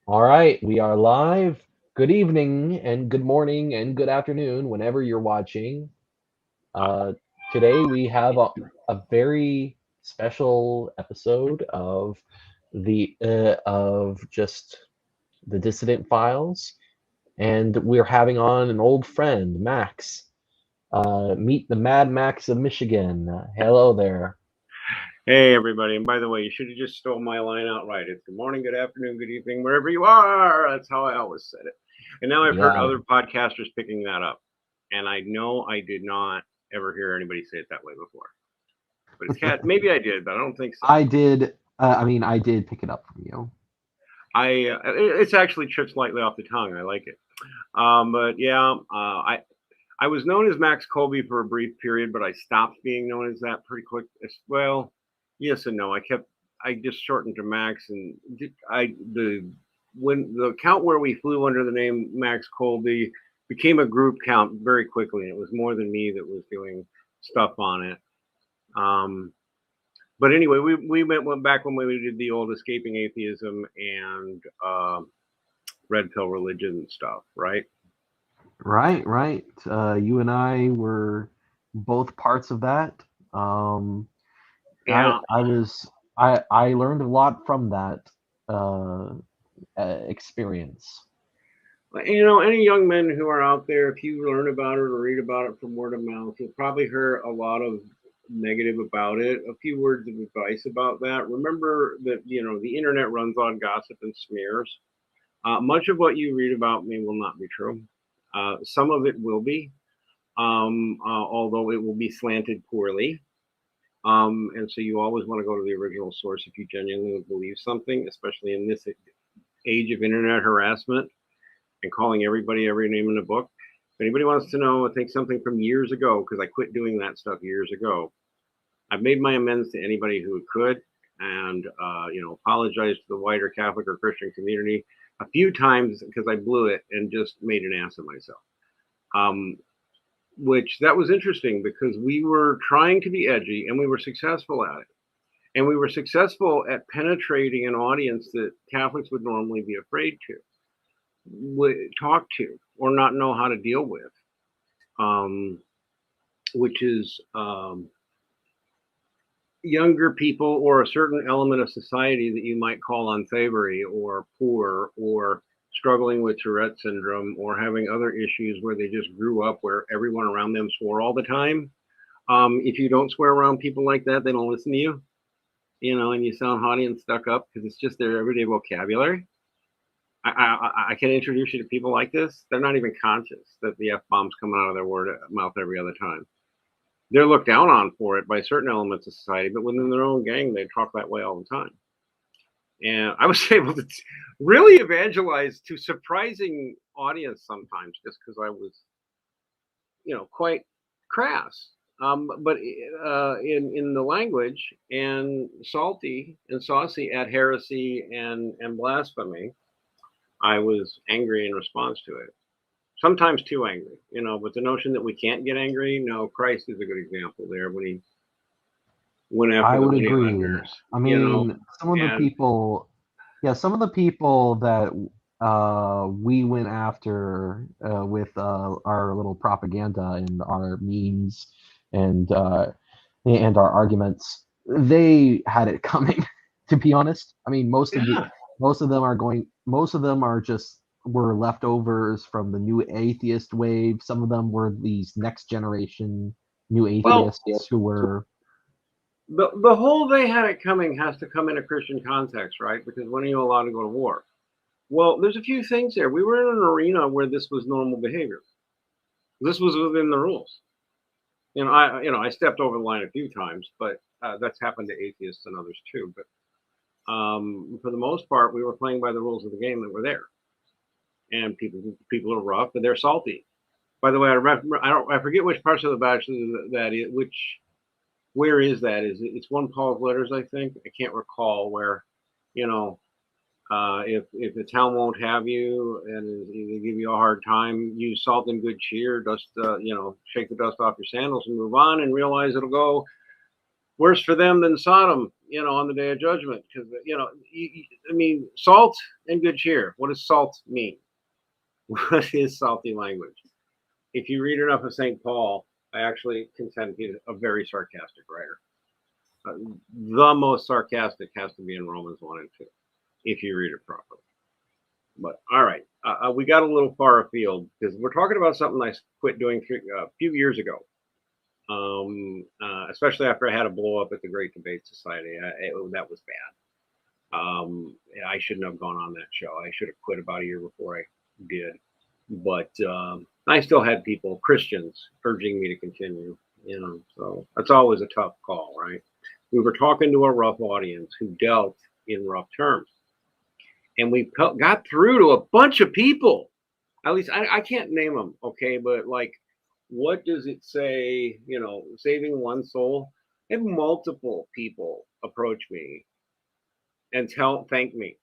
All right, we are live. Good evening and good morning and good afternoon, whenever you're watching. Uh, Today we have a very special episode of just the Dissident Files, and we're having on an old friend, Max. Meet the Mad Max of Michigan. Hello there. Hey, everybody. And by the way, you should have just stole my line outright. It's good morning, good afternoon, good evening, wherever you are. That's how I always said it. And now I've You heard got other it. podcasters picking that up. And I know I did not ever hear anybody say it that way before. But it's cat. Maybe I did, but I don't think so. I did. I did pick it up from you. It's actually tripped slightly off the tongue. I like it. But yeah, I was known as Max Kolbe for a brief period, but I stopped being known as that pretty quick. Well, yes and no. I just shortened to Max, and when the account where we flew under the name Max Kolbe became a group count very quickly, and it was more than me that was doing stuff on it. Um, but anyway, we went back when we did the old escaping atheism and red pill religion stuff, right? Right, right. You and I were both parts of that. Um, Yeah. I was I learned a lot from that uh, experience. Any young men who are out there, if you learn about it or read about it from word of mouth, you'll probably hear a lot of negative about it. A few words of advice about that. Remember that, the internet runs on gossip and smears. Much of what you read about me will not be true. Some of it will be, although it will be slanted poorly. And so you always want to go to the original source if you genuinely believe something, especially in this age of internet harassment and calling everybody every name in the book. If anybody wants to know, I think something from years ago, because I quit doing that stuff years ago. I've made my amends to anybody who could, and apologized to the wider Catholic or Christian community a few times because I blew it and just made an ass of myself. Um, which that was interesting because we were trying to be edgy and we were successful at it. And we were successful at penetrating an audience that Catholics would normally be afraid to talk to or not know how to deal with, um, which is younger people or a certain element of society that you might call unsavory or poor or struggling with Tourette syndrome or having other issues where they just grew up where everyone around them swore all the time. If you don't swear around people like that, they don't listen to you, and you sound haughty and stuck up because it's just their everyday vocabulary. I can introduce you to people like this. They're not even conscious that the F bomb's coming out of their mouth every other time. They're looked down on for it by certain elements of society, but within their own gang, they talk that way all the time. And I was able to really evangelize to surprising audience sometimes just because I was, quite crass. But in the language and salty and saucy at heresy and blasphemy, I was angry in response to it. Sometimes too angry, but the notion that we can't get angry, no, Christ is a good example there when he went after I the would money agree. lenders, I mean, and some of the people that we went after with our little propaganda and our memes and our arguments, they had it coming. To be honest, I mean, yeah. most of them are just were leftovers from the new atheist wave. Some of them were these next generation new Well, atheists who were the whole they had it coming has to come in a Christian context, right? Because when are you allowed to go to war? Well, there's a few things there. We were in an arena where this was normal behavior. This was within the rules. I stepped over the line a few times, but that's happened to atheists and others too. But for the most part, we were playing by the rules of the game that were there. And people are rough, and they're salty. By the way, I forget which parts of the bachelor that is, where is that? It's one Paul's letters, I think. I can't recall where, you know, if the town won't have you and they give you a hard time, use salt and good cheer, shake the dust off your sandals and move on, and realize it'll go worse for them than Sodom. on the day of judgment. Because, I mean, salt and good cheer. What does salt mean? What is salty language? If you read enough of St. Paul, I actually contend he's a very sarcastic writer. The most sarcastic has to be in Romans 1 and 2, if you read it properly. But all right, we got a little far afield because we're talking about something I quit doing a few years ago. Especially after I had a blow up at the Great Debate Society. That was bad. I shouldn't have gone on that show. I should have quit about a year before I did. But I still had people, Christians, urging me to continue. So that's always a tough call, right? We were talking to a rough audience who dealt in rough terms, and we got through to a bunch of people. At least I can't name them, okay? But like, what does it say? Saving one soul. I had multiple people approach me and thank me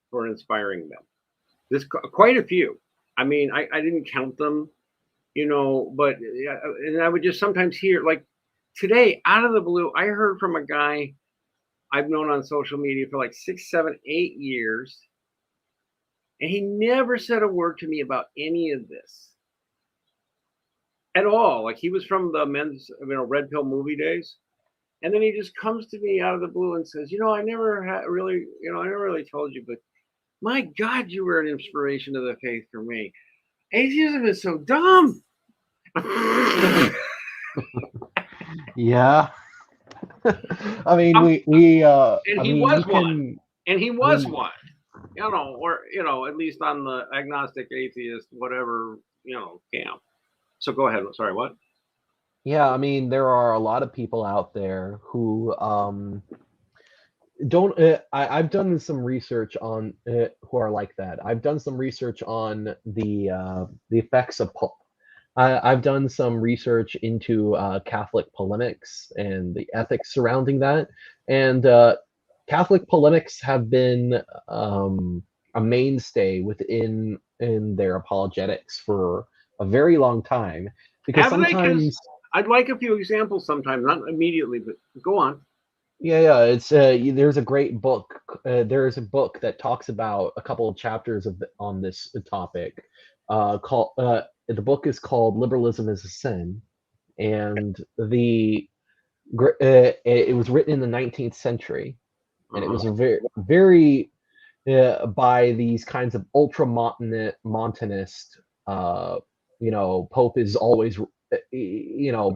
for inspiring them. There's quite a few. I mean, I didn't count them, but and I would just sometimes hear, like today, out of the blue, I heard from a guy I've known on social media for like 6, 7, 8 years, and he never said a word to me about any of this at all. Like, he was from the men's, Red Pill movie days. And then he just comes to me out of the blue and says, I never really told you, but my God, you were an inspiration to the faith for me. Atheism is so dumb. Yeah. I mean, and he was one. And he was one. Or at least on the agnostic, atheist, whatever, camp. So go ahead. Sorry, what? Yeah, I mean, there are a lot of people out there who don't. I've done some research on who are like that. I've done some research on the effects of. I've done some research into Catholic polemics and the ethics surrounding that, and Catholic polemics have been a mainstay within in their apologetics for a very long time. Because sometimes I'd like a few examples sometimes, not immediately, but go on. Yeah, it's there's a great book. There's a book that talks about a couple of chapters on this topic. Called the book is called "Liberalism is a Sin," and it was written in the 19th century, and it was a very by these kinds of ultra Montanist. Pope is always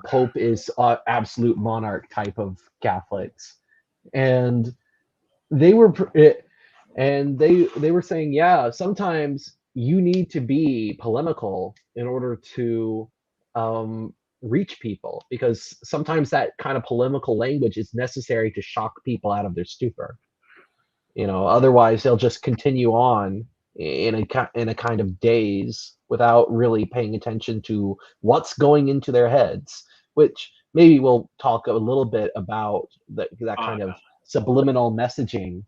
Pope is absolute monarch type of Catholics, and they were they were saying, yeah, sometimes you need to be polemical in order to reach people, because sometimes that kind of polemical language is necessary to shock people out of their stupor. Otherwise they'll just continue on in a kind of daze without really paying attention to what's going into their heads, which maybe we'll talk a little bit about that kind of subliminal messaging.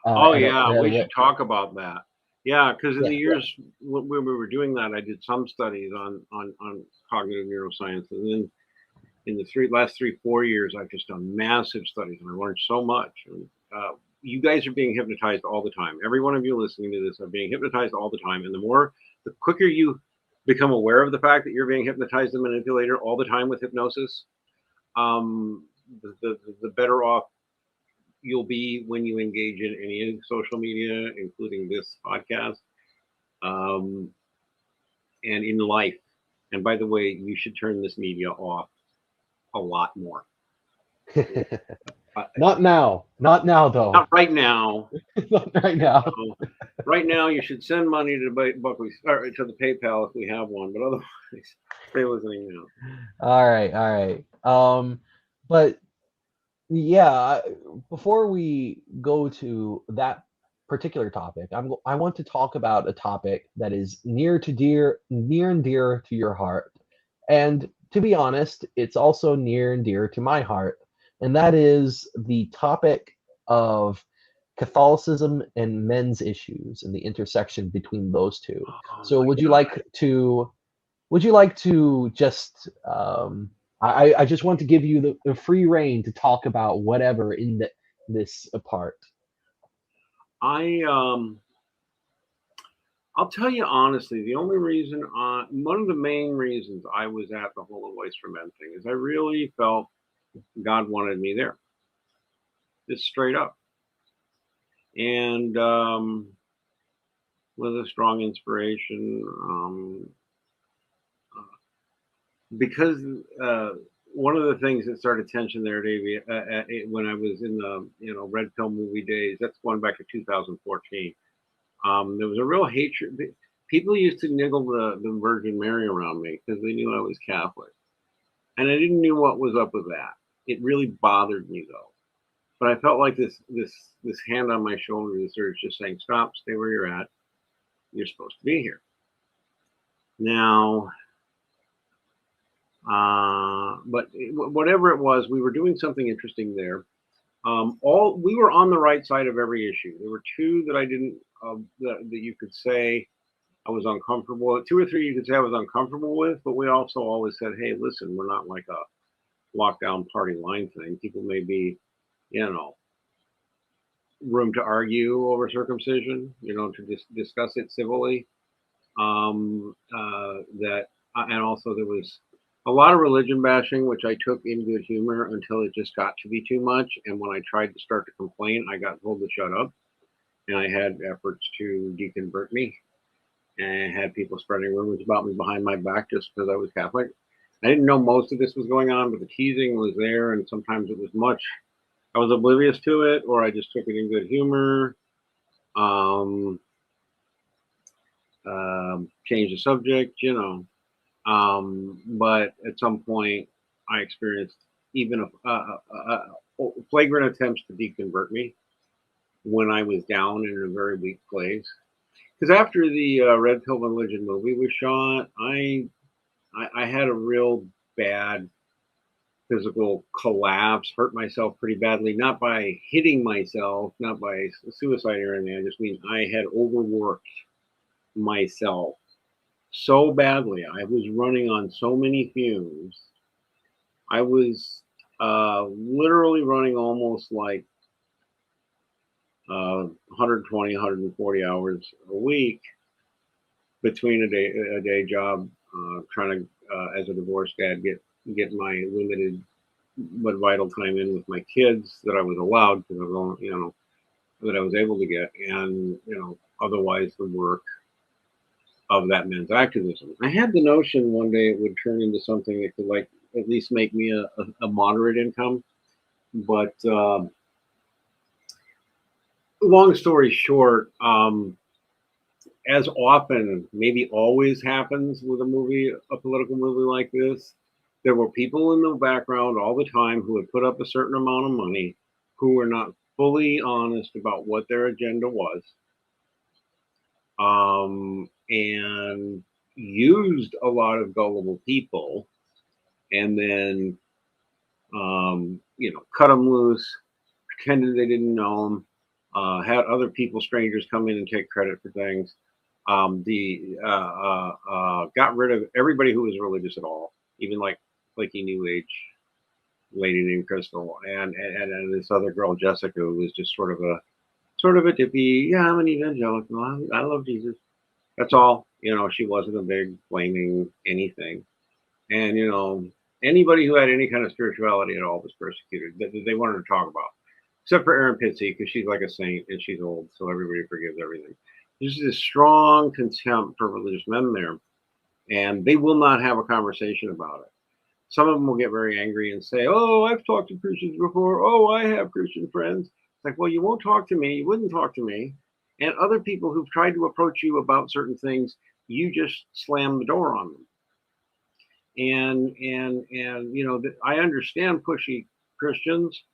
We should talk about that. Yeah, because in the years when we were doing that, I did some studies on cognitive neuroscience, and then in the last 3-4 years, I've just done massive studies, and I learned so much. And, you guys are being hypnotized all the time. Every one of you listening to this are being hypnotized all the time, and the quicker you become aware of the fact that you're being hypnotized and manipulated all the time with hypnosis, the better off you'll be when you engage in any social media, including this podcast, and in life. And by the way, you should turn this media off a lot more. Not now though. Not right now. Not right now. Right now, you should send money to Buckley's or to the PayPal if we have one, but otherwise, stay listening now. All right. But yeah, before we go to that particular topic, I want to talk about a topic that is near and dear to your heart, and to be honest, it's also near and dear to my heart, and that is the topic of Catholicism and men's issues and the intersection between those two. So, would you like to just I just want to give you the free reign to talk about whatever this apart? I'll tell you honestly, the only reason, one of the main reasons I was at the Holy Voice for Men thing is I really felt God wanted me there, just straight up, and with a strong inspiration, because one of the things that started tension there, Davey, when I was in the red pill movie days, that's going back to 2014. There was a real hatred. People used to niggle the Virgin Mary around me because they knew I was Catholic, and I didn't know what was up with that. It really bothered me though. But I felt like this hand on my shoulder, this urge just saying, "Stop, stay where you're at. You're supposed to be here." Now, but whatever it was, we were doing something interesting there. We were on the right side of every issue. There were two that I didn't that you could say I was uncomfortable with. Two or three you could say I was uncomfortable with, but we also always said, "Hey, listen, we're not like a lockdown party line thing. People may be, room to argue over circumcision, to discuss it civilly." And also there was a lot of religion bashing, which I took in good humor until it just got to be too much. And when I tried to start to complain, I got told to shut up. And I had efforts to deconvert me, and I had people spreading rumors about me behind my back just because I was Catholic. I didn't know most of this was going on, but the teasing was there, and sometimes it was much. I was oblivious to it, or I just took it in good humor. Change the subject, but at some point, I experienced even flagrant attempts to deconvert me when I was down in a very weak place. Because after the Red Pill Religion movie was shot, I had a real bad physical collapse, hurt myself pretty badly, not by hitting myself, not by suicide or anything. I just mean I had overworked myself so badly. I was running on so many fumes. I was literally running almost like 120, 140 hours a week between a day job, trying to, as a divorced dad, get my limited but vital time in with my kids that I was allowed to, that I was able to get, and otherwise the work of that men's activism. I had the notion one day it would turn into something that could like at least make me a moderate income, but long story short, as often, maybe always happens with a political movie like this, there were people in the background all the time who would put up a certain amount of money who were not fully honest about what their agenda was, and used a lot of gullible people, and then cut them loose, pretended they didn't know them, had other people, strangers, come in and take credit for things. Got rid of everybody who was religious at all, even like flaky New Age lady named Crystal, and this other girl Jessica, who was just sort of a dippy. Yeah, I'm an evangelical. I love Jesus. That's all. She wasn't a big flaming anything, and anybody who had any kind of spirituality at all was persecuted. They wanted to talk about, except for Erin Pitsey, because she's like a saint and she's old, so everybody forgives everything. There's this strong contempt for religious men there, and they will not have a conversation about it. Some of them will get very angry and say, "Oh, I've talked to Christians before. Oh, I have Christian friends." It's like, well, you won't talk to me. You wouldn't talk to me. And other people who've tried to approach you about certain things, you just slam the door on them. And I understand pushy Christians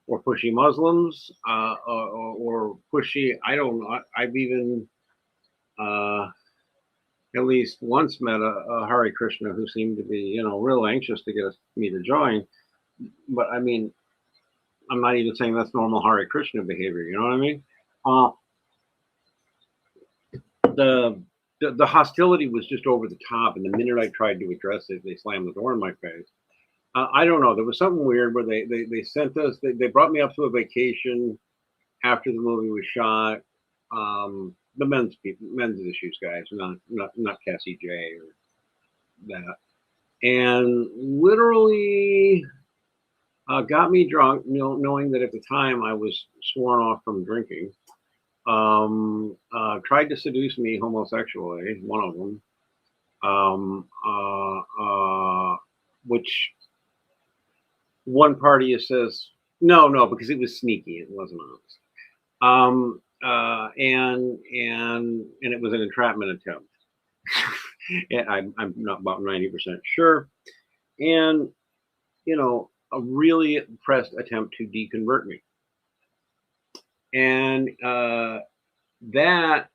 or pushy Muslims, or pushy. I don't know. I've even at least once met a Hare Krishna who seemed to be real anxious to get me to join. But I mean, I'm not even saying that's normal Hare Krishna behavior. You know what I mean? The hostility was just over the top, and the minute I tried to address it, they slammed the door in my face. I don't know. There was something weird where they sent us. They brought me up to a vacation after the movie was shot. The men's issues guys, not Cassie J or that, and literally got me drunk, knowing that at the time I was sworn off from drinking. Tried to seduce me homosexually, one of them, which one party says no, because it was sneaky, it wasn't honest. And it was an entrapment attempt. I'm not about 90% sure. And a really pressed attempt to deconvert me. And that,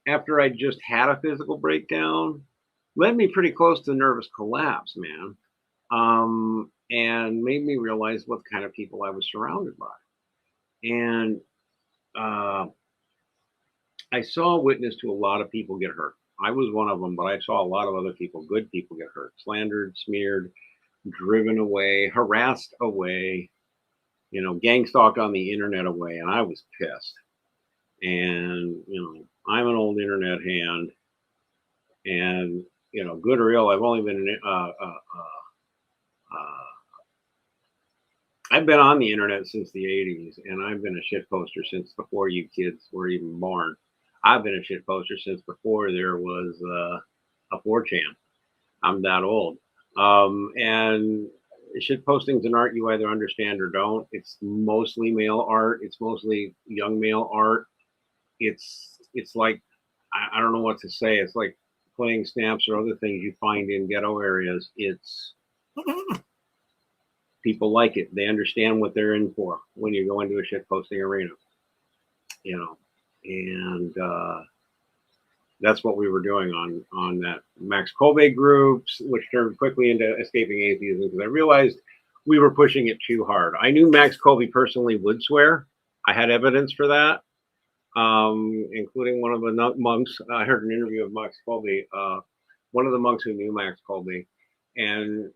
after I just had a physical breakdown, led me pretty close to nervous collapse, man. And made me realize what kind of people I was surrounded by. And I saw a witness to a lot of people get hurt. I was one of them, but I saw a lot of other people, good people, get hurt, slandered, smeared, driven away, harassed away, gang stalked on the internet away, and I was pissed. And I'm an old internet hand, and good or ill, I've only been I've been on the internet since the 80s, and I've been a shit poster since before you kids were even born. I've been a shit poster since before there was a 4chan. I'm that old. And shit posting's an art you either understand or don't. It's mostly male art. It's mostly young male art. It's like, I don't know what to say. It's like playing stamps or other things you find in ghetto areas. It's people like it. They understand what they're in for when you go into a shit posting arena, and that's what we were doing on that Max Kolbe groups, which turned quickly into escaping atheism, because I realized we were pushing it too hard. I knew Max Kolbe personally would swear. I had evidence for that, including one of the monks. I heard an interview of Max Kolbe, one of the monks who knew Max Kolbe, and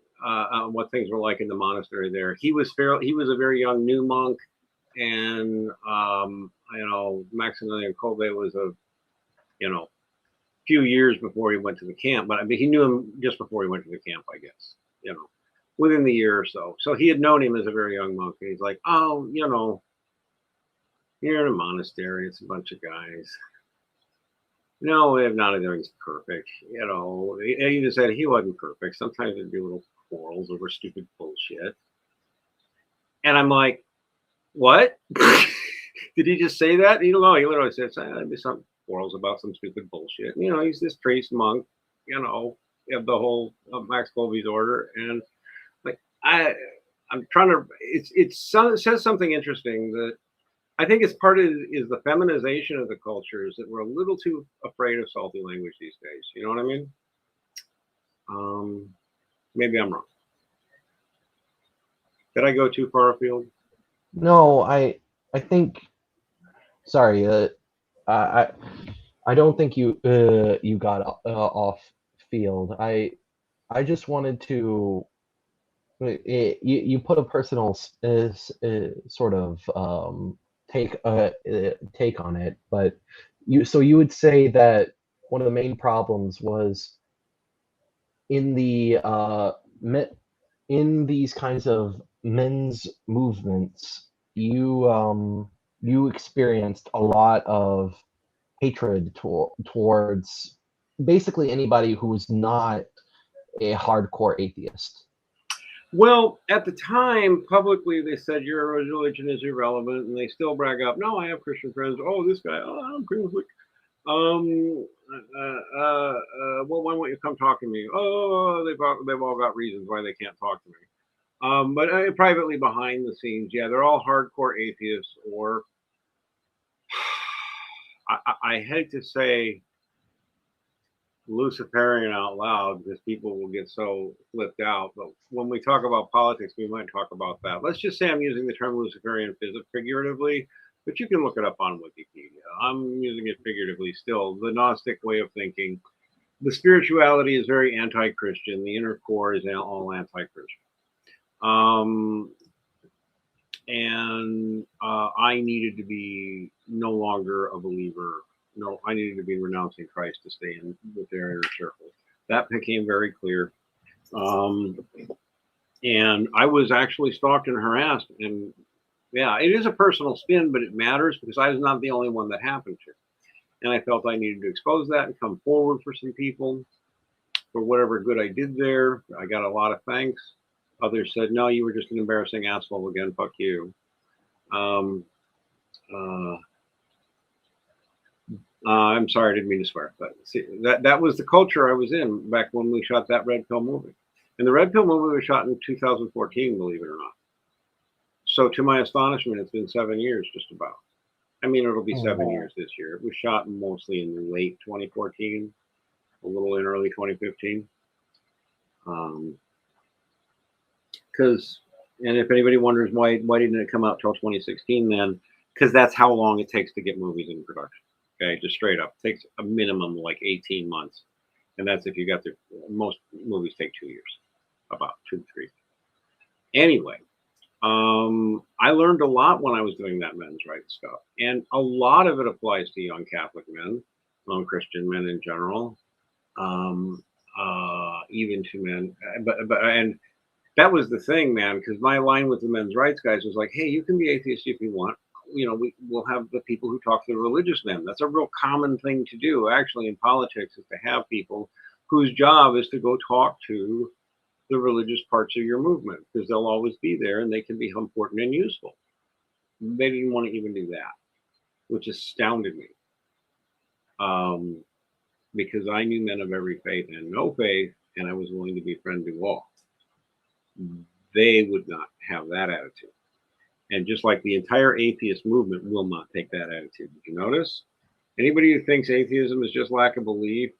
what things were like in the monastery there. He was a very young new monk, and Maximilian Kolbe was a few years before he went to the camp, but I mean he knew him just before he went to the camp, I guess, within the year or so. So he had known him as a very young monk, and he's like, oh, you're in a monastery, it's a bunch of guys. No, if not everything's perfect. He even said he wasn't perfect. Sometimes there'd be little quarrels over stupid bullshit. And I'm like, what? Did he just say that? He literally said there'd be some quarrels about some stupid bullshit. He's this priest monk, of the whole Max Kolbe's order. And like I'm trying to it says something interesting that I think it's part of is the feminization of the cultures, that we're a little too afraid of salty language these days. You know what I mean? Maybe I'm wrong. Did I go too far afield? No, I think. Sorry, I don't think you got off field. I just wanted to. You put a personal sort of take on it, but you would say that one of the main problems was in in these kinds of men's movements, you experienced a lot of hatred towards basically anybody who was not a hardcore atheist. Well, at the time, publicly they said your religion is irrelevant, and they still brag up. No, I have Christian friends. Oh, this guy. Oh, I'm Catholic. Well, why won't you come talk to me? Oh, they've all got reasons why they can't talk to me. But privately behind the scenes, yeah, they're all hardcore atheists, or I hate to say Luciferian out loud because people will get so flipped out. But when we talk about politics, we might talk about that. Let's just say I'm using the term Luciferian figuratively, but you can look it up on Wikipedia. I'm using it figuratively still. The Gnostic way of thinking. The spirituality is very anti-Christian. The inner core is all anti-Christian. Um, and I needed to be no longer a believer. No, I needed to be renouncing Christ to stay in with their inner circle. That became very clear. Um, and I was actually stalked and harassed. And yeah, it is a personal spin, but it matters because I was not the only one that happened to. And I felt I needed to expose that and come forward for some people for whatever good I did there. I got a lot of thanks. Others said, "No, you were just an embarrassing asshole again. Fuck you." Um, uh, I'm sorry, I didn't mean to swear, but see, that was the culture I was in back when we shot that Red Pill movie. And the Red Pill movie was shot in 2014, believe it or not. So to my astonishment, it's been 7 years just about. I mean, it'll be Oh, 7 years this year. It was shot mostly in late 2014, a little in early 2015. Because, and if anybody wonders why didn't it come out till 2016 then? Because that's how long it takes to get movies in production. Okay, just straight up, it takes a minimum like 18 months, and that's if you got the most movies take 2 years, about 2 3. Anyway, I learned a lot when I was doing that men's rights stuff, and a lot of it applies to young Catholic men, young Christian men in general, um, even to men, and that was the thing, man, because my line with the men's rights guys was like, hey, you can be atheist if you want. You know, we'll have the people who talk to the religious men. That's a real common thing to do, actually, in politics, is to have people whose job is to go talk to the religious parts of your movement, because they'll always be there and they can be important and useful. They didn't want to even do that, which astounded me, um, because I knew men of every faith and no faith, and I was willing to be friend to all. They would not have that attitude. And just like the entire atheist movement will not take that attitude. Did you notice? Anybody who thinks atheism is just lack of belief,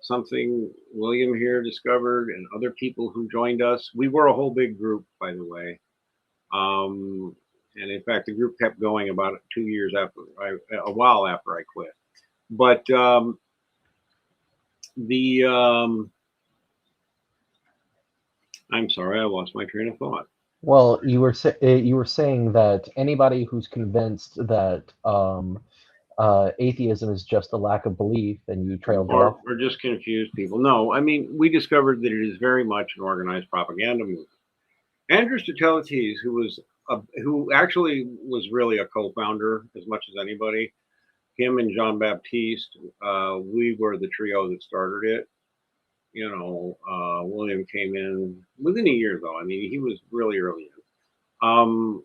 something William here discovered and other people who joined us, we were a whole big group, by the way. And in fact, the group kept going about 2 years after a while after I quit. But the, I'm sorry, I lost my train of thought. well, you were saying that anybody who's convinced that atheism is just a lack of belief, and you trailed off. Or just confused people. No, I mean, we discovered that it is very much an organized propaganda movement. Andrew Stateles, who actually was really a co-founder as much as anybody, him and Jean Baptiste, we were the trio that started it. You know, William came in within a year, though. I mean, he was really early in.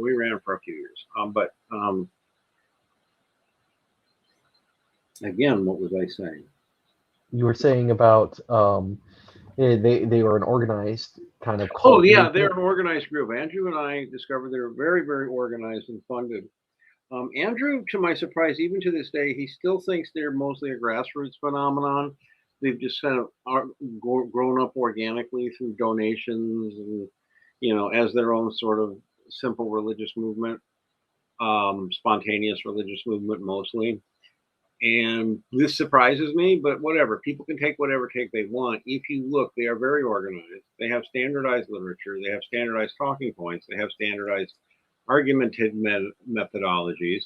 We ran for a few years, but again, what was I saying? You were saying about they were an organized kind of Oh cult yeah, they're movement. an organized group. Andrew and I discovered they were very, very organized and funded. Andrew, to my surprise, even to this day, he still thinks they're mostly a grassroots phenomenon. They've just kind of grown up organically through donations and, you know, as their own sort of simple religious movement, spontaneous religious movement mostly. And this surprises me, but whatever. People can take whatever take they want. If you look, they are very organized. They have standardized literature. They have standardized talking points. They have standardized argumentative methodologies.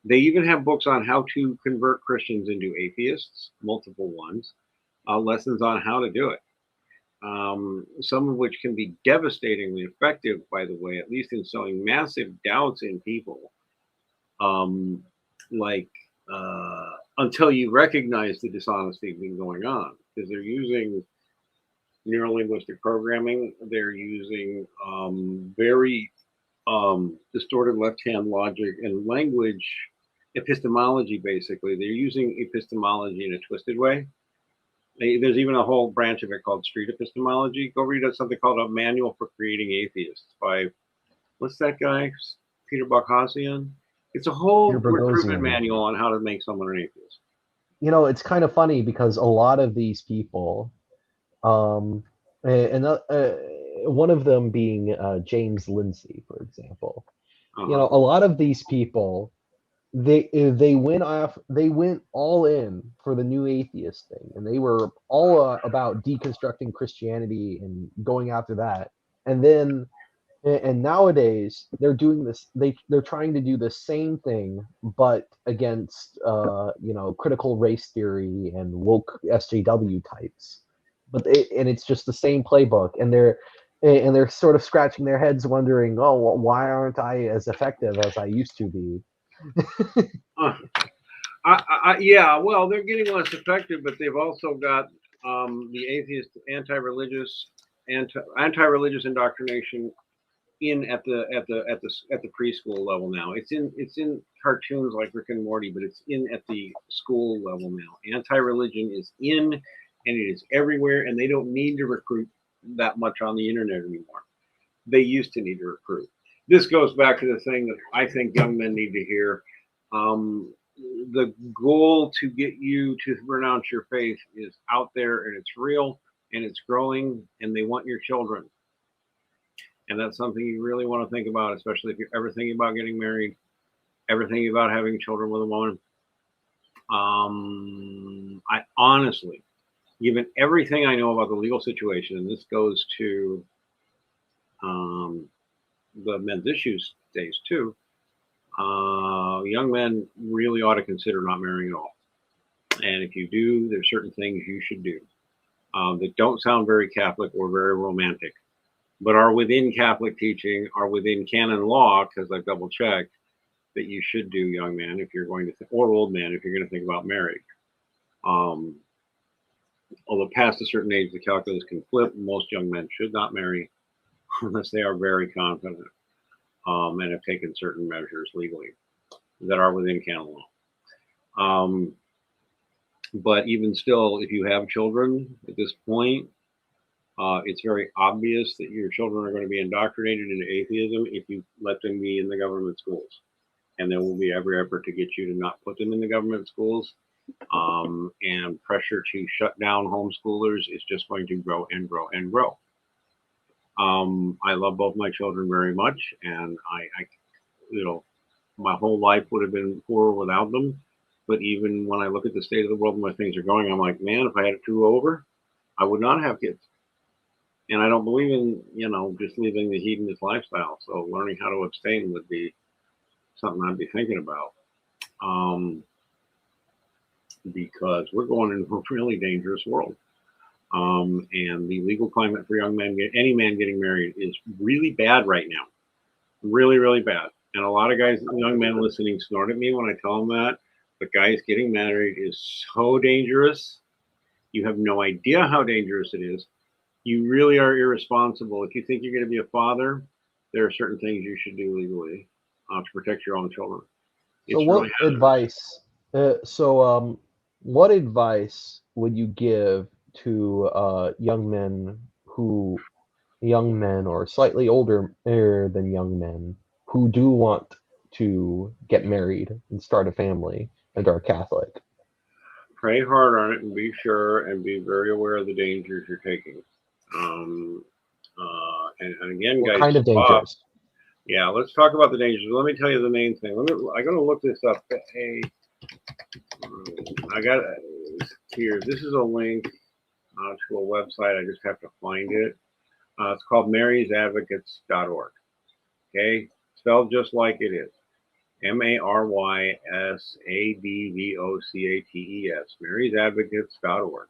They even have books on how to convert Christians into atheists, multiple ones, lessons on how to do it. Some of which can be devastatingly effective, by the way, at least in sowing massive doubts in people. Um, like until you recognize the dishonesty being going on, because they're using neurolinguistic programming, they're using very distorted left-hand logic and language epistemology. Basically, they're using epistemology in a twisted way. There's even a whole branch of it called street epistemology. Go read something called A Manual for Creating Atheists by, what's that guy? Peter Boghossian. It's a whole Peter recruitment Boghossian. manual on how to make someone an atheist. You know, it's kind of funny because a lot of these people, um, and one of them being James Lindsay, for example. You Uh-huh. know, a lot of these people they went all in for the new atheist thing, and they were all about deconstructing Christianity and going after that. And then and nowadays they're doing this. They're trying to do the same thing, but against critical race theory and woke SJW types. And it's just the same playbook, and they're sort of scratching their heads, wondering, oh, well, why aren't I as effective as I used to be? Uh, yeah, well, they're getting less effective, but they've also got the atheist, anti-religious indoctrination in at the preschool level now. It's in cartoons like Rick and Morty, but it's in at the school level now. Anti-religion is in, and it is everywhere, and they don't need to recruit that much on the internet anymore. They used to need to recruit. This goes back to the thing that I think young men need to hear. Um, the goal to get you to renounce your faith is out there, and it's real, and it's growing, and they want your children. And that's something you really want to think about, especially if you're ever thinking about getting married, ever thinking about having children with a woman. I honestly, given everything I know about the legal situation, and this goes to the men's issues days too, young men really ought to consider not marrying at all. And if you do, there's certain things you should do that don't sound very Catholic or very romantic, but are within Catholic teaching, are within canon law, because I've double checked, that you should do, young man, if you're going to, or old man, if you're going to think about marriage. Although past a certain age, the calculus can flip. Most young men should not marry unless they are very confident and have taken certain measures legally that are within canon law. But even still, if you have children at this point, it's very obvious that your children are going to be indoctrinated into atheism if you let them be in the government schools. And there will be every effort to get you to not put them in the government schools. And pressure to shut down homeschoolers is just going to grow and grow and grow. I love both my children very much, and my whole life would have been poor without them. But even when I look at the state of the world and where things are going, I'm like, man, if I had it do over, I would not have kids. And I don't believe in, just living the hedonist lifestyle. So learning how to abstain would be something I'd be thinking about. Because we're going into a really dangerous world. And the legal climate for young men, any man getting married, is really bad right now. Really, really bad. And a lot of guys, young men listening, snort at me when I tell them that. But guys, getting married is so dangerous. You have no idea how dangerous it is. You really are irresponsible. If you think you're going to be a father, there are certain things you should do legally to protect your own children. So what advice? What advice would you give to young men or slightly older than young men who do want to get married and start a family and are Catholic? Pray hard on it and be sure and be very aware of the dangers you're taking. And again, What guys, kind of dangers? Yeah, let's talk about the dangers. Let me tell you the main thing. I got to look this up. I got here. This is a link to a website. I just have to find it. It's called marysadvocates.org. Okay, spelled just like it is. MARYSADVOCATES. marysadvocates.org.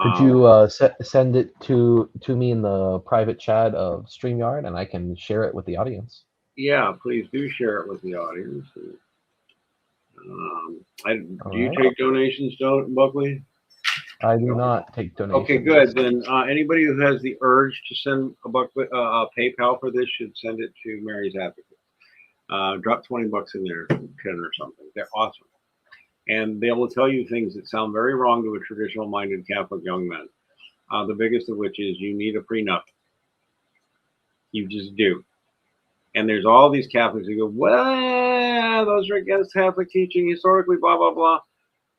Could you send it to me in the private chat of StreamYard, and I can share it with the audience? Yeah, please do share it with the audience. Do you right. take donations, Buckley? I do not take donations. Okay, good. Then anybody who has the urge to send a PayPal for this should send it to Mary's Advocate. Drop $20 in there, 10 or something. They're awesome. And they will tell you things that sound very wrong to a traditional-minded Catholic young man. The biggest of which is you need a prenup. You just do. And there's all these Catholics who go, well, those are against Catholic teaching historically, blah, blah, blah.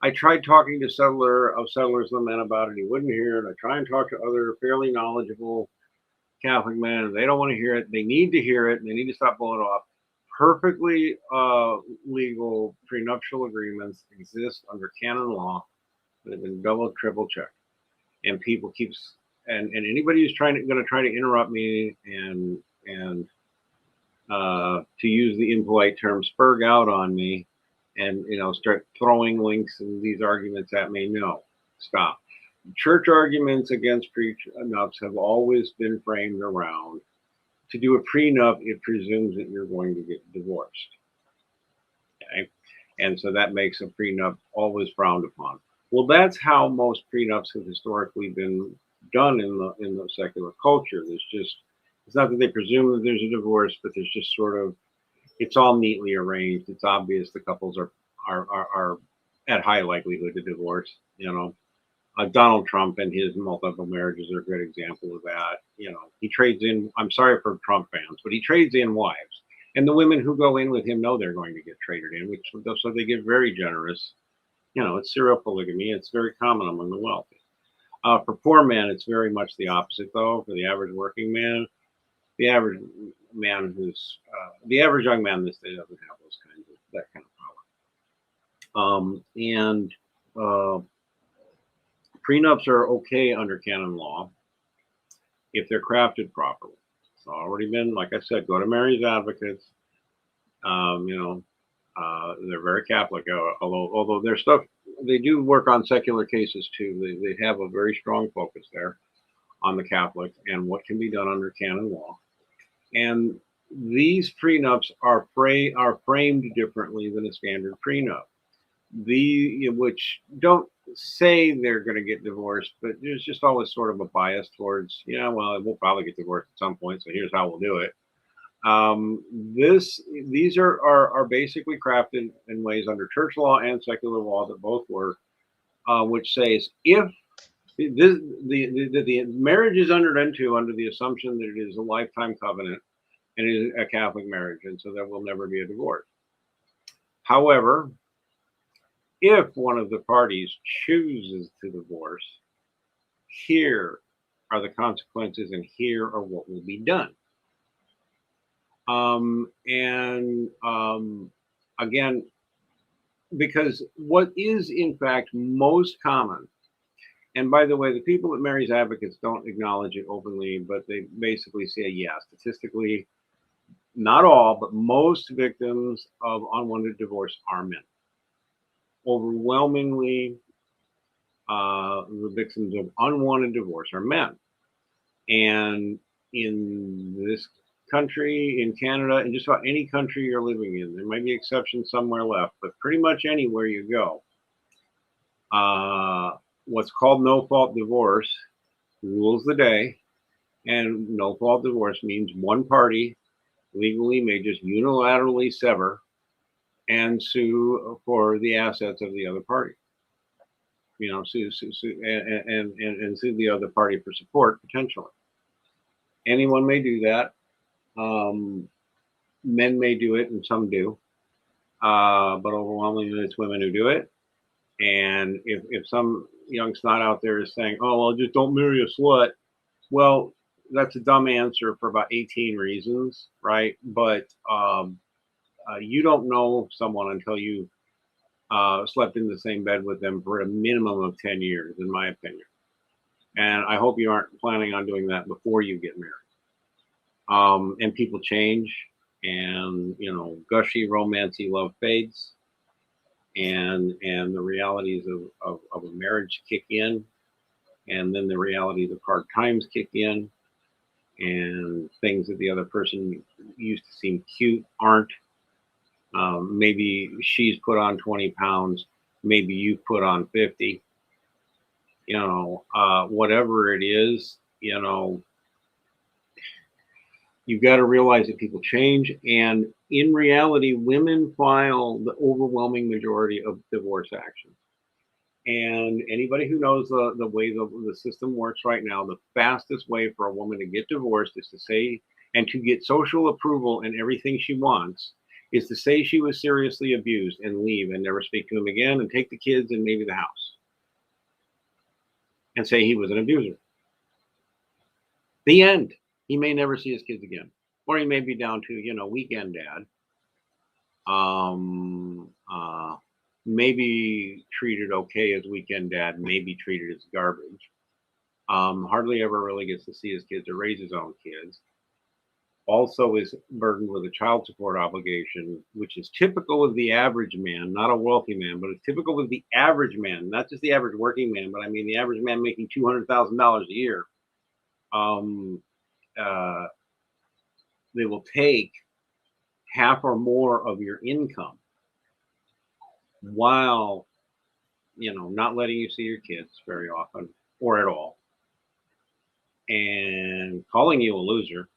I tried talking to Settlers and the Men about it. He wouldn't hear it. I try and talk to other fairly knowledgeable Catholic men, and they don't want to hear it. They need to hear it, and they need to stop blowing it off. perfectly legal prenuptial agreements exist under canon law that have been double, triple checked, and people keeps and anybody who's going to try to interrupt me and to use the impolite term, spurg out on me, and start throwing links and these arguments at me. No, stop. Church arguments against prenups have always been framed around to do a prenup. It presumes that you're going to get divorced. Okay, and so that makes a prenup always frowned upon. Well, that's how most prenups have historically been done in the secular culture. It's not that they presume that there's a divorce, but there's just sort of, it's all neatly arranged. It's obvious the couples are at high likelihood to divorce. Donald Trump and his multiple marriages are a great example of that. He trades in. I'm sorry for Trump fans, but he trades in wives, and the women who go in with him know they're going to get traded in, which so they get very generous. It's serial polygamy. It's very common among the wealthy. For poor men, it's very much the opposite, though. For the average working man, the average young man in this day doesn't have that kind of power. And prenups are okay under canon law if they're crafted properly. It's already been, like I said, go to Mary's Advocates. They're very Catholic, although their stuff, they do work on secular cases too. They have a very strong focus there on the Catholic and what can be done under canon law. And these prenups are framed differently than a standard prenup. Which don't say they're going to get divorced, but there's just always sort of a bias towards, well, we'll probably get divorced at some point, so here's how we'll do it. These are basically crafted in ways under church law and secular law that both work, which says if the marriage is entered into under the assumption that it is a lifetime covenant and it is a Catholic marriage, and so there will never be a divorce. However, if one of the parties chooses to divorce, here are the consequences and here are what will be done. Again, because what is in fact most common, and by the way, the people at Mary's Advocates don't acknowledge it openly, but they basically say, yeah, statistically, not all, but most victims of unwanted divorce are men. Overwhelmingly, the victims of unwanted divorce are men. And in this country, in Canada, in just about any country you're living in, there might be exceptions somewhere left, but pretty much anywhere you go, what's called no-fault divorce rules the day. And no-fault divorce means one party legally may just unilaterally sever and sue for the assets of the other party. Sue and sue the other party for support, potentially. Anyone may do that. Men may do it, and some do. But overwhelmingly, it's women who do it. And if some young snot out there is saying, oh, well, just don't marry a slut. Well, that's a dumb answer for about 18 reasons, right? But you don't know someone until you slept in the same bed with them for a minimum of 10 years, in my opinion. And I hope you aren't planning on doing that before you get married. And people change, and gushy, romancy love fades, and the realities of a marriage kick in, and then the realities of hard times kick in, and things that the other person used to seem cute aren't. Maybe she's put on 20 pounds, maybe you put on 50. Whatever it is, you've got to realize that people change. And in reality, women file the overwhelming majority of divorce actions. And anybody who knows the way the system works right now, the fastest way for a woman to get divorced is to say, and to get social approval and everything she wants, is to say she was seriously abused and leave and never speak to him again and take the kids and maybe the house and say he was an abuser. The end. He may never see his kids again, or he may be down to, weekend dad. Maybe treated okay as weekend dad, maybe treated as garbage. Hardly ever really gets to see his kids or raise his own kids. Also is burdened with a child support obligation, which is typical of the average man, not a wealthy man, but it's typical of the average man, not just the average working man, but I mean the average man making $200,000 a year. Um, uh, they will take half or more of your income while not letting you see your kids very often or at all, and calling you a loser.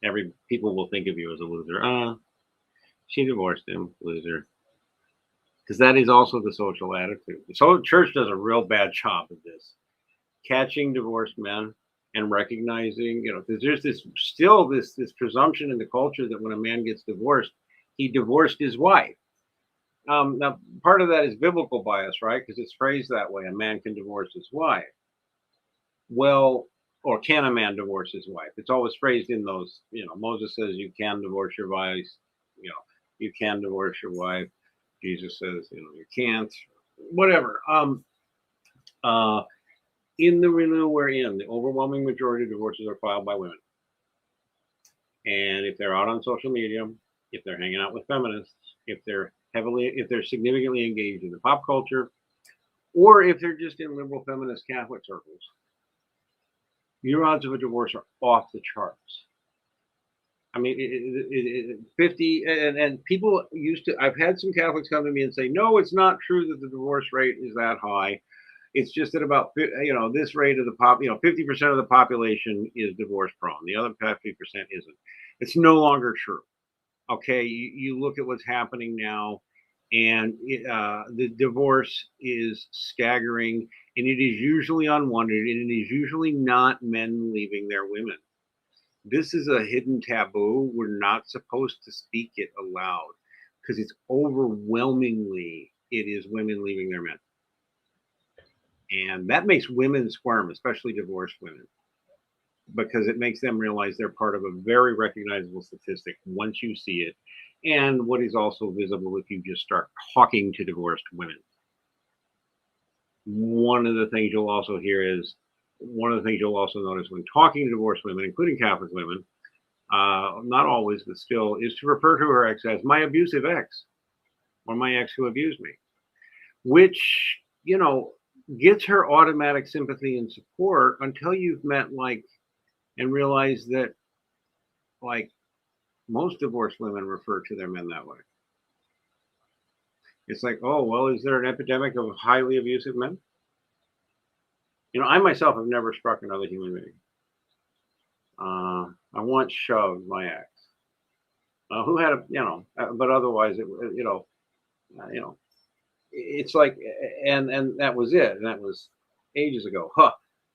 Every people will think of you as a loser. She divorced him, loser. Because that is also the social attitude. So church does a real bad job of this, catching divorced men and recognizing, because there's this presumption in the culture that when a man gets divorced, he divorced his wife. Now, part of that is biblical bias, right? Because it's phrased that way: a man can divorce his wife. Well, or can a man divorce his wife? It's always phrased in those. Moses says you can divorce your wife. You can divorce your wife. Jesus says, you can't. Whatever. Uh, in the milieu we're in, the overwhelming majority of divorces are filed by women. And if they're out on social media, if they're hanging out with feminists, if they're significantly engaged in the pop culture, or if they're just in liberal feminist Catholic circles, your odds of a divorce are off the charts. I mean, 50, and people used to, I've had some Catholics come to me and say, no, it's not true that the divorce rate is that high. It's just that about, this rate of the 50% of the population is divorce prone. The other 50% isn't. It's no longer true. Okay. You look at what's happening now, and the divorce is staggering, and it is usually unwanted, and it is usually not men leaving their women. This is a hidden taboo. We're not supposed to speak it aloud because it's overwhelmingly, it is women leaving their men. And that makes women squirm, especially divorced women, because it makes them realize they're part of a very recognizable statistic once you see it. And what is also visible if you just start talking to divorced women. One of the things you'll also notice when talking to divorced women, including Catholic women, not always, but still, is to refer to her ex as my abusive ex, or my ex who abused me, which, gets her automatic sympathy and support until you've met, and realize that, most divorced women refer to their men that way. It's like, oh, well, is there an epidemic of highly abusive men? I myself have never struck another human being. I once shoved my ex, who had but otherwise, it's like, and that was it. And that was ages ago.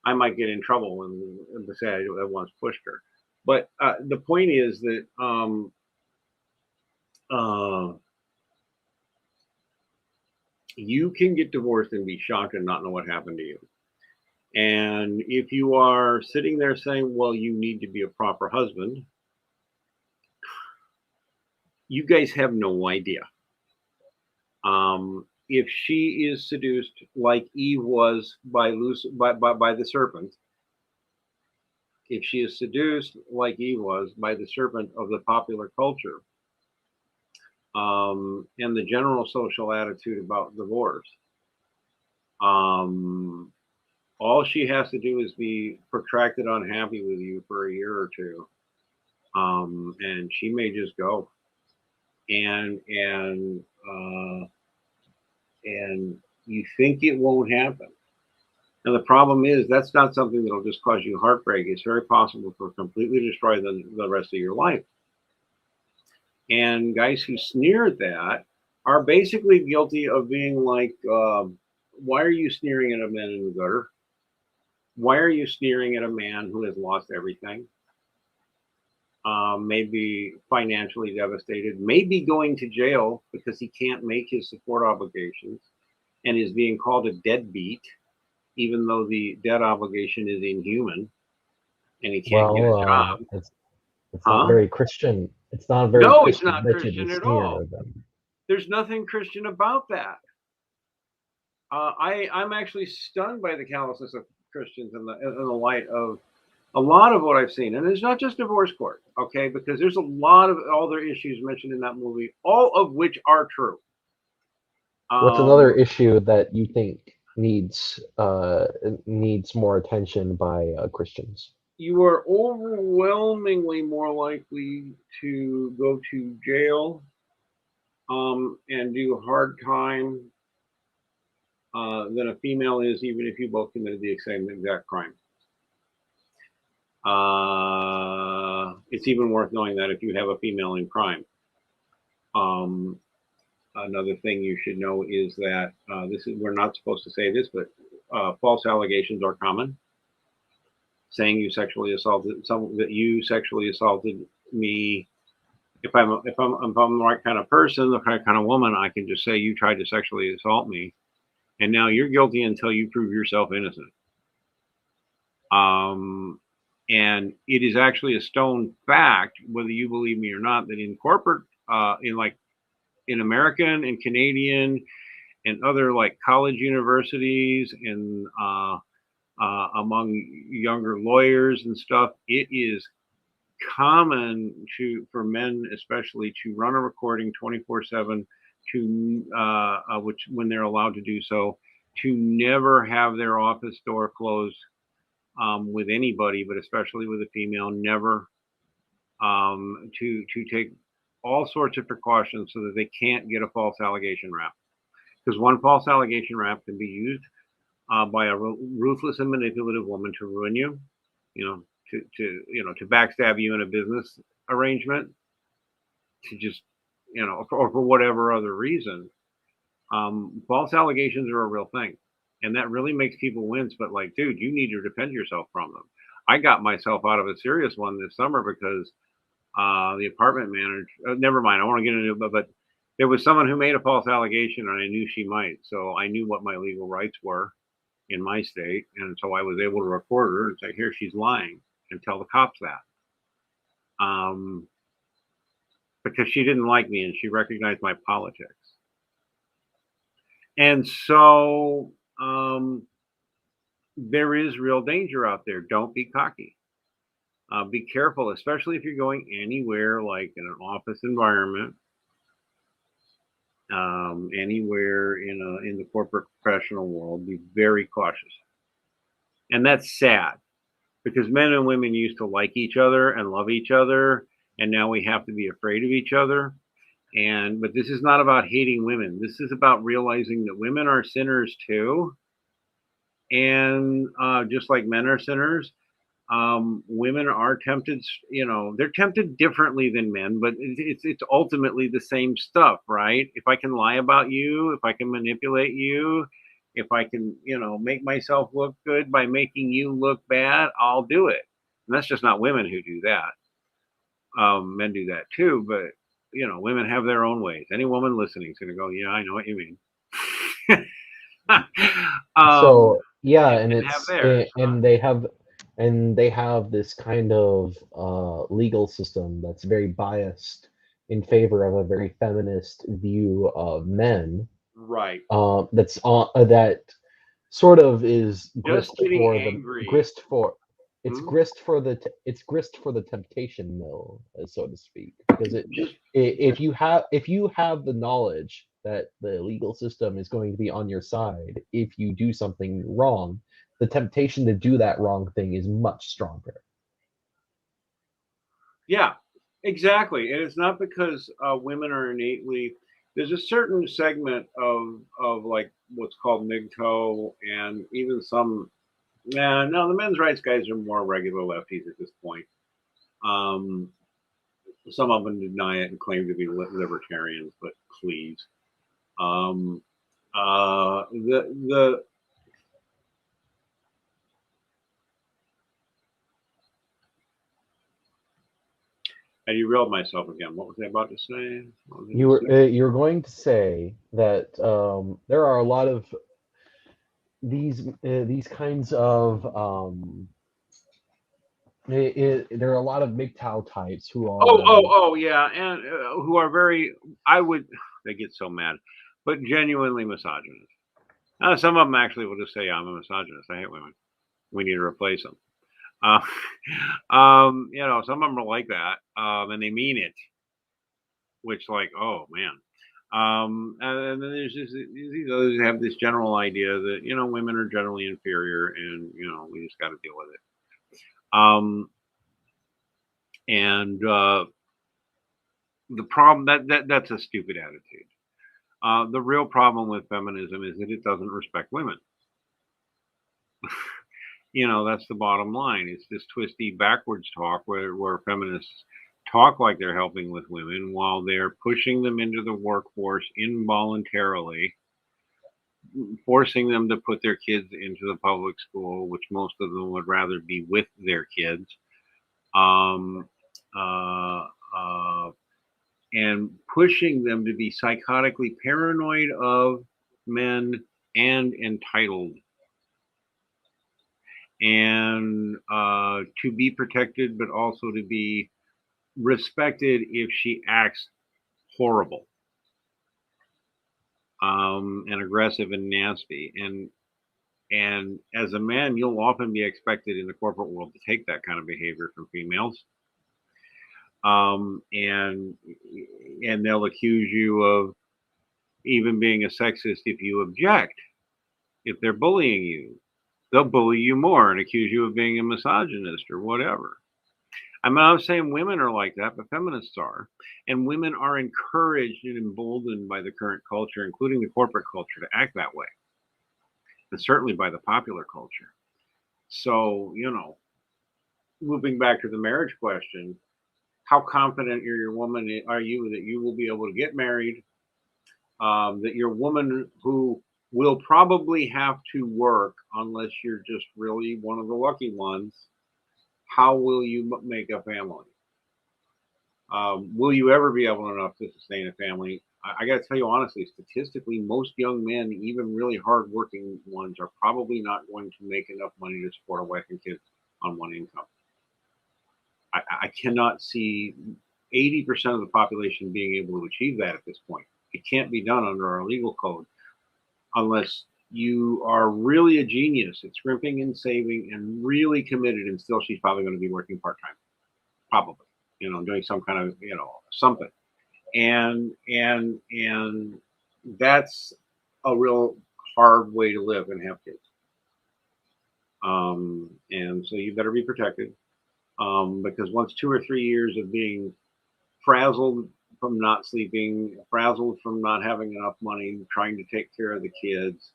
I might get in trouble when say I once pushed her. But the point is that you can get divorced and be shocked and not know what happened to you. And if you are sitting there saying, well, you need to be a proper husband, you guys have no idea. If she is seduced like Eve was by the serpent, if she is seduced like Eve was by the serpent of the popular culture, and the general social attitude about divorce, all she has to do is be protracted unhappy with you for a year or two, and she may just go. And you think it won't happen. And the problem is that's not something that'll just cause you heartbreak. It's very possible to completely destroy the rest of your life. And guys who sneer at that are basically guilty of being like, why are you sneering at a man in the gutter? Why are you sneering at a man who has lost everything? Maybe financially devastated, maybe going to jail because he can't make his support obligations and is being called a deadbeat, even though the debt obligation is inhuman and he can't get a job. It's not Huh? very Christian. It's not very No, it's Christian not that you Christian at all. sneer at them. There's nothing Christian about that. I'm actually stunned by the callousness of Christians in the light of a lot of what I've seen, and it's not just divorce court, okay? Because there's a lot of other issues mentioned in that movie, all of which are true. What's another Um, issue that you think needs more attention by Christians? you are overwhelmingly more likely to go to jail and do hard time than a female is, even if you both committed the same exact crime. It's even worth knowing that if you have a female in crime. Um, Another thing you should know is that we're not supposed to say this, but false allegations are common. Saying you sexually assaulted that you sexually assaulted me. If I'm the right kind of person, the right kind of woman, I can just say you tried to sexually assault me, and now you're guilty until you prove yourself innocent. Um, and it is actually a stone fact, whether you believe me or not, that in corporate, in American and Canadian and other like college universities and among younger lawyers and stuff, it is common for men especially to run a recording 24/7 to which when they're allowed to do so, to never have their office door closed with anybody, but especially with a female, never to take all sorts of precautions so that they can't get a false allegation rap. Because one false allegation rap can be used by a ruthless and manipulative woman to ruin you, you know, to backstab you in a business arrangement, to just, or for whatever other reason. False allegations are a real thing, and that really makes people wince. But like, dude, you need to defend yourself from them. I got myself out of a serious one this summer because the apartment manager. Never mind, I want to get into it, but there was someone who made a false allegation, and I knew she might, so I knew what my legal rights were in my state, and so I was able to record her and say, "Here, she's lying," and tell the cops that. Because she didn't like me and she recognized my politics. And so there is real danger out there. Don't be cocky. Be careful, especially if you're going anywhere like in an office environment, anywhere in the corporate professional world. Be very cautious, and that's sad because men and women used to like each other and love each other, and now we have to be afraid of each other. But this is not about hating women. This is about realizing that women are sinners too, and just like men are sinners, women are tempted. They're tempted differently than men, but it's ultimately the same stuff, right? If I can lie about you, if I can manipulate you, if I can, make myself look good by making you look bad, I'll do it. And that's just not women who do that. Men do that too, but women have their own ways. Any woman listening is going to go, "Yeah, I know what you mean." um, So yeah, and have theirs. and they have this kind of legal system that's very biased in favor of a very feminist view of men. Right. That sort of is Just getting angry. Hmm? it's grist for the temptation mill, so to speak, because Just if you have the knowledge that the legal system is going to be on your side if you do something wrong, the temptation to do that wrong thing is much stronger. yeah, exactly. And it's not because women are innately. There's a certain segment of like what's called MGTOW and even some. Nah, no, the men's rights guys are more regular lefties at this point. Um, some of them deny it and claim to be libertarians, but please. Um, the I derailed myself again. What was I about to say? You're going to say that there are a lot of these kinds of there are a lot of MGTOW types who Oh, yeah, and who are very, they get so mad, but genuinely misogynist. Some of them actually will just say, I'm a misogynist. I hate women. We need to replace them. Uh, some of them are like that, and they mean it, which, like, oh, man. And then there's just these others who have this general idea that, women are generally inferior and, we just got to deal with it. And the problem that's a stupid attitude. The real problem with feminism is that it doesn't respect women. That's the bottom line. It's this twisty backwards talk where feminists talk like they're helping with women while they're pushing them into the workforce involuntarily, forcing them to put their kids into the public school, which most of them would rather be with their kids. Um, uh, uh, and pushing them to be psychotically paranoid of men and entitled, and to be protected, but also to be respected if she acts horrible, and aggressive and nasty. And as a man, you'll often be expected in the corporate world to take that kind of behavior from females. And they'll accuse you of even being a sexist if you object. If they're bullying you, they'll bully you more and accuse you of being a misogynist or whatever. I'm not saying women are like that, but feminists are. And women are encouraged and emboldened by the current culture, including the corporate culture, to act that way. And certainly by the popular culture. So, moving back to the marriage question, how confident are you that you will be able to get married? That you're a woman who will probably have to work unless you're just really one of the lucky ones. How will you make a family? Will you ever be able enough to sustain a family? I got to tell you honestly, statistically, most young men, even really hardworking ones, are probably not going to make enough money to support a wife and kids on one income. I cannot see 80% of the population being able to achieve that at this point. It can't be done under our legal code unless you are really a genius at scrimping and saving and really committed, and still she's probably going to be working part-time. Probably, doing some kind of, something. And that's a real hard way to live and have kids. And so you better be protected. Because once 2 or 3 years of being frazzled from not sleeping, frazzled from not having enough money, trying to take care of the kids,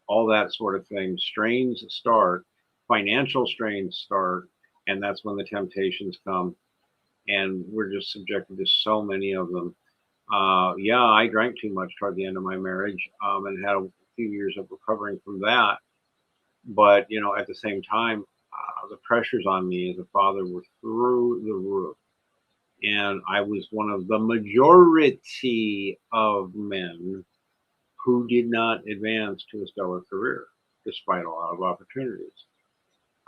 all that sort of thing, strains start, financial strains start, and that's when the temptations come. And we're just subjected to so many of them. Yeah, I drank too much toward the end of my marriage, and had a few years of recovering from that. But, at the same time, the pressures on me as a father were through the roof. And I was one of the majority of men who did not advance to a stellar career, despite a lot of opportunities.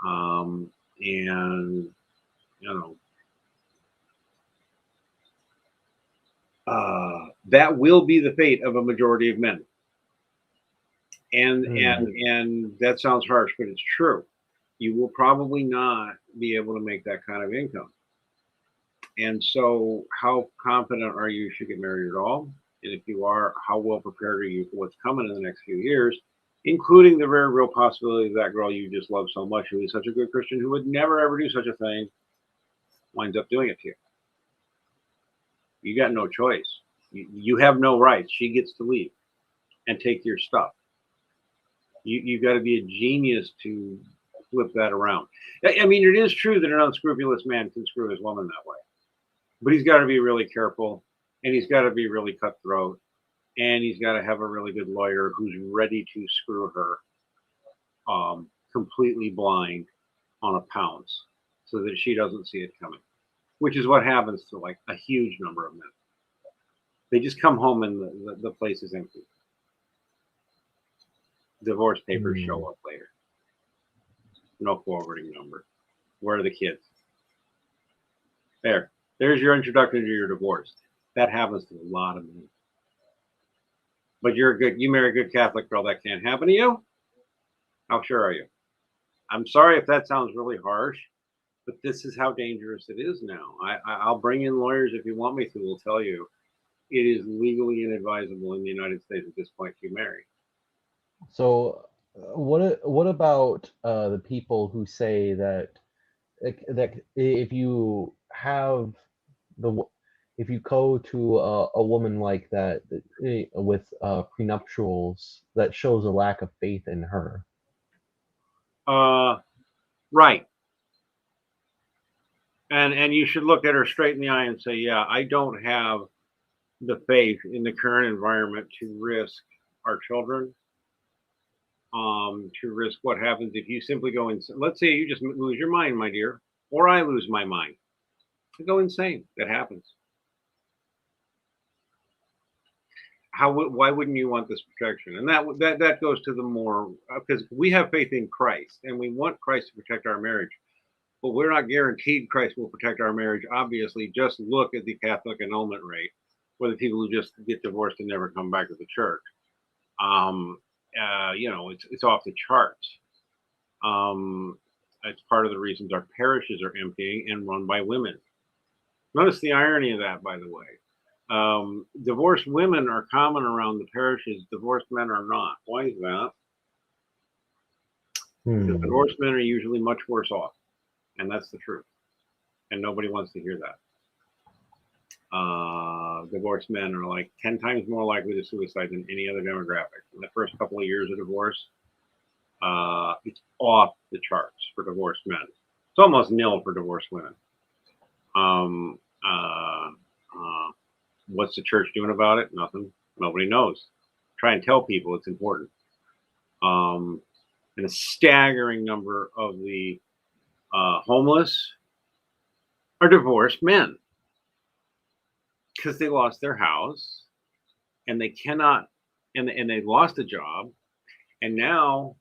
And, that will be the fate of a majority of men. And that sounds harsh, but it's true. You will probably not be able to make that kind of income. And so, how confident are you should get married at all? And if you are, how well prepared are you for what's coming in the next few years, including the very real possibility that girl you just love so much, who is such a good Christian, who would never ever do such a thing, winds up doing it to you. You got no choice. You have no rights. She gets to leave and take your stuff. You got to be a genius to flip that around. I mean, it is true that an unscrupulous man can screw his woman that way. But he's got to be really careful, and he's got to be really cutthroat, and he's got to have a really good lawyer who's ready to screw her completely blind on a pounce so that she doesn't see it coming, which is what happens to like a huge number of men. They just come home and the place is empty. Divorce papers show up later. No forwarding number. Where are the kids? There's your introduction to your divorce. That happens to a lot of men. But you marry a good Catholic girl, that can't happen to you? How sure are you? I'm sorry if that sounds really harsh, but this is how dangerous it is now. I'll bring in lawyers if you want me to. Will tell you it is legally inadvisable in the United States at this point to marry. So, what about the people who say that if you have the if you go to a woman like that with prenuptials, that shows a lack of faith in her? Right. And you should look at her straight in the eye and say, yeah, I don't have the faith in the current environment to risk our children, to risk what happens if you simply go insane. Let's say you just lose your mind, my dear, or I lose my mind. I go insane. That happens. Why wouldn't you want this protection? And that goes to the more, because we have faith in Christ and we want Christ to protect our marriage, but we're not guaranteed Christ will protect our marriage. Obviously, just look at the Catholic annulment rate, or the people who just get divorced and never come back to the church. It's off the charts. It's part of the reasons our parishes are emptying and run by women. Notice the irony of that, by the way. Divorced women are common around the parishes. Divorced men are not. Why is that? Because divorced men are usually much worse off, and that's the truth. And nobody wants to hear that. Divorced men are like 10 times more likely to suicide than any other demographic. In the first couple of years of divorce, it's off the charts for divorced men. It's almost nil for divorced women. What's the church doing about it? Nothing. Nobody knows. Try and tell people it's important. And a staggering number of the homeless are divorced men because they lost their house and they cannot, and they lost a job, and now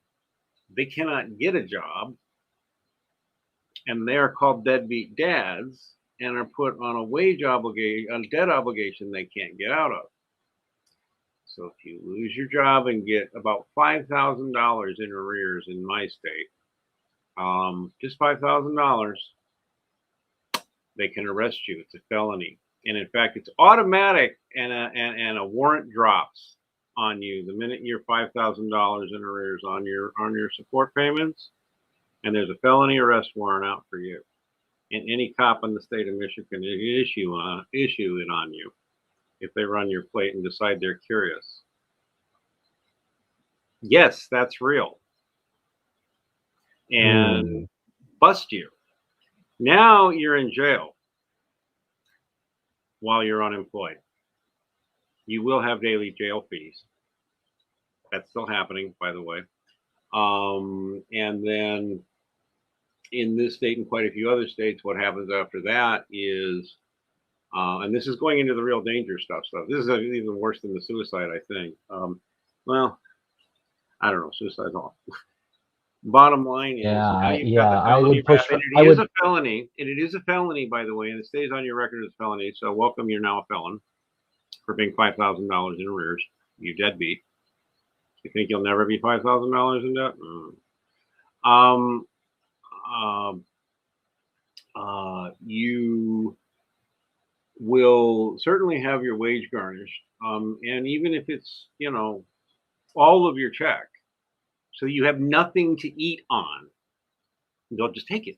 they cannot get a job, and they are called deadbeat dads and are put on a wage obligation, a debt obligation they can't get out of. So if you lose your job and get about $5,000 in arrears in my state, just $5,000, they can arrest you. It's a felony, and in fact, it's automatic, and a warrant drops on you the minute you're $5,000 in arrears on your support payments, and there's a felony arrest warrant out for you. And any cop in the state of Michigan can issue it on you if they run your plate and decide they're curious. Yes, that's real. And bust you. Now you're in jail while you're unemployed. You will have daily jail fees. That's still happening, by the way. And then in this state and quite a few other states, what happens after that is, and this is going into the real danger stuff. This is even worse than the suicide, I think. Well, I don't know. Suicide's awful. Bottom line is, now you've got the felony rap, and it is a felony. And it is a felony, by the way, and it stays on your record as a felony. So welcome, you're now a felon for being $5,000 in arrears. You deadbeat. You think you'll never be $5,000 in debt? You will certainly have your wage garnished, and even if it's all of your check, so you have nothing to eat on, they'll just take it.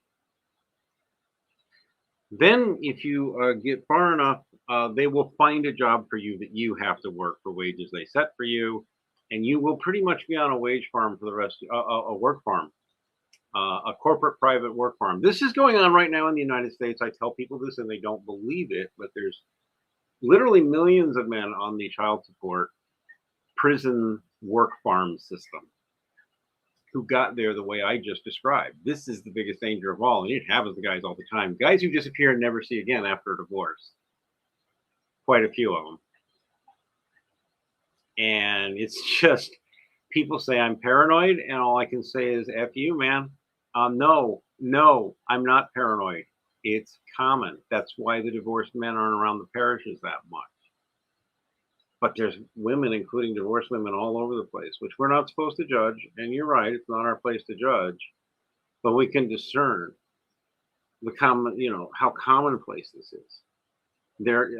Then if you get far enough, they will find a job for you that you have to work for wages they set for you, and you will pretty much be on a wage farm for the rest, a work farm, a corporate private work farm. This is going on right now in the United States. I tell people this and they don't believe it, but there's literally millions of men on the child support prison work farm system who got there the way I just described. This is the biggest danger of all, and it happens to guys all the time. Guys who disappear and never see again after a divorce. Quite a few of them. And it's just, people say I'm paranoid, and all I can say is, F you, man. No, I'm not paranoid. It's common. That's why the divorced men aren't around the parishes that much. But there's women, including divorced women, all over the place, which we're not supposed to judge. And you're right, it's not our place to judge. But we can discern the common, how commonplace this is. There,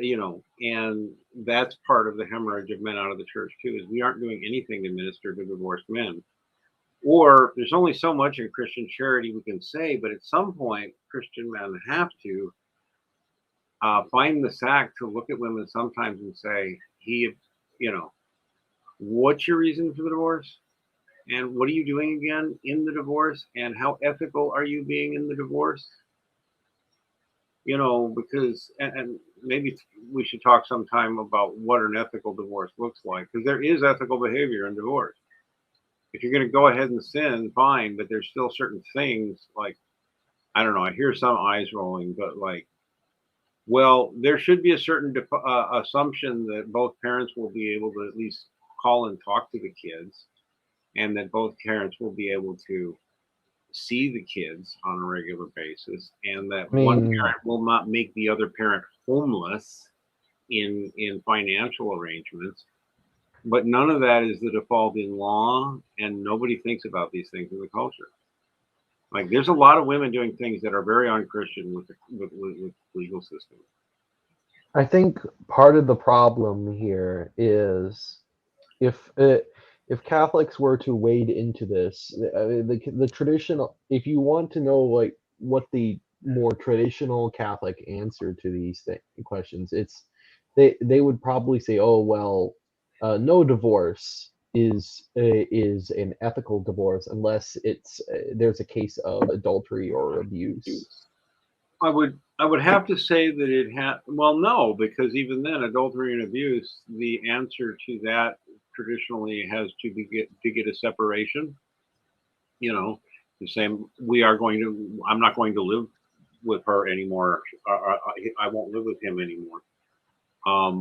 and that's part of the hemorrhage of men out of the church too, is we aren't doing anything to minister to divorced men. Or there's only so much in Christian charity we can say, but at some point, Christian men have to find the sack to look at women sometimes and say, what's your reason for the divorce? And what are you doing again in the divorce? And how ethical are you being in the divorce? Because, and maybe we should talk sometime about what an ethical divorce looks like, because there is ethical behavior in divorce. If you're going to go ahead and sin, fine, but there's still certain things like, I don't know, I hear some eyes rolling, but like, well, there should be a certain assumption that both parents will be able to at least call and talk to the kids, and that both parents will be able to see the kids on a regular basis, and that one parent will not make the other parent homeless in financial arrangements. But none of that is the default in law, and nobody thinks about these things in the culture. Like, there's a lot of women doing things that are very unchristian with the legal system. I think part of the problem here is if Catholics were to wade into this, the traditional, if you want to know like what the more traditional Catholic answer to these questions, it's they would probably say, oh well, no divorce is an ethical divorce unless it's there's a case of adultery or abuse. I would have to say that it had, well, no, because even then, adultery and abuse, the answer to that traditionally has to get a separation. The same, I'm not going to live with her anymore. I won't live with him anymore.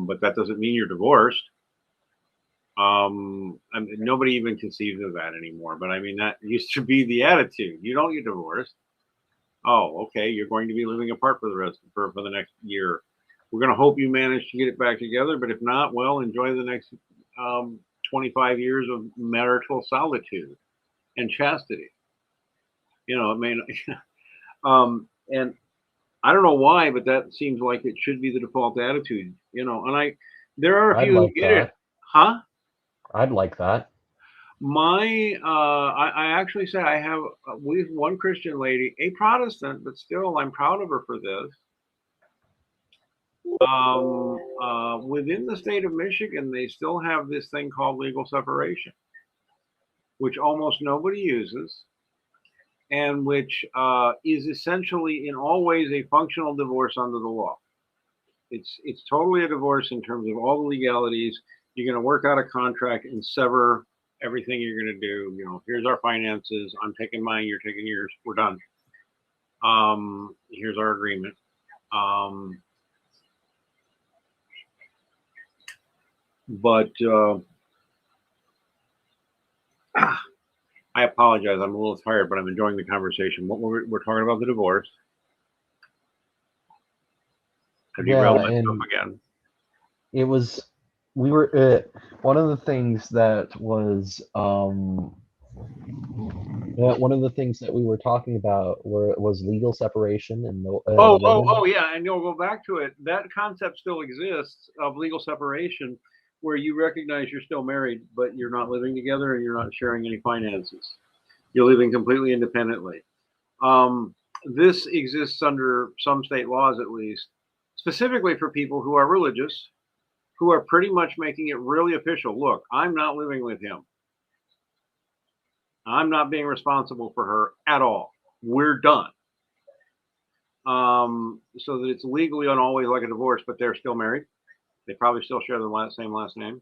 But that doesn't mean you're divorced. I mean, nobody even conceives of that anymore. But I mean, that used to be the attitude. You don't get divorced. Oh, okay, you're going to be living apart for the next year. We're going to hope you manage to get it back together, but if not, well, enjoy the next 25 years of marital solitude and chastity. It may not, and I don't know why, but that seems like it should be the default attitude. And there are a I'd few who like get it, that. huh? I'd like that. I actually say I have with one Christian lady, a Protestant, but still I'm proud of her for this. Within the state of Michigan, they still have this thing called legal separation, which almost nobody uses, and which is essentially in all ways a functional divorce under the law. It's totally a divorce in terms of all the legalities. You're going to work out a contract and sever everything you're going to do. Here's our finances. I'm taking mine. You're taking yours. We're done. Here's our agreement. But I apologize. I'm a little tired, but I'm enjoying the conversation. We're talking about the divorce. I derailed myself again. It was we were one of the things that was one of the things that we were talking about was legal separation and yeah, and you'll go back to it. That concept still exists of legal separation, where you recognize you're still married, but you're not living together and you're not sharing any finances. You're living completely independently. This exists under some state laws, at least, specifically for people who are religious, who are pretty much making it really official. Look, I'm not living with him. I'm not being responsible for her at all. We're done. So that it's legally and always like a divorce, but they're still married. They probably still share the same last name.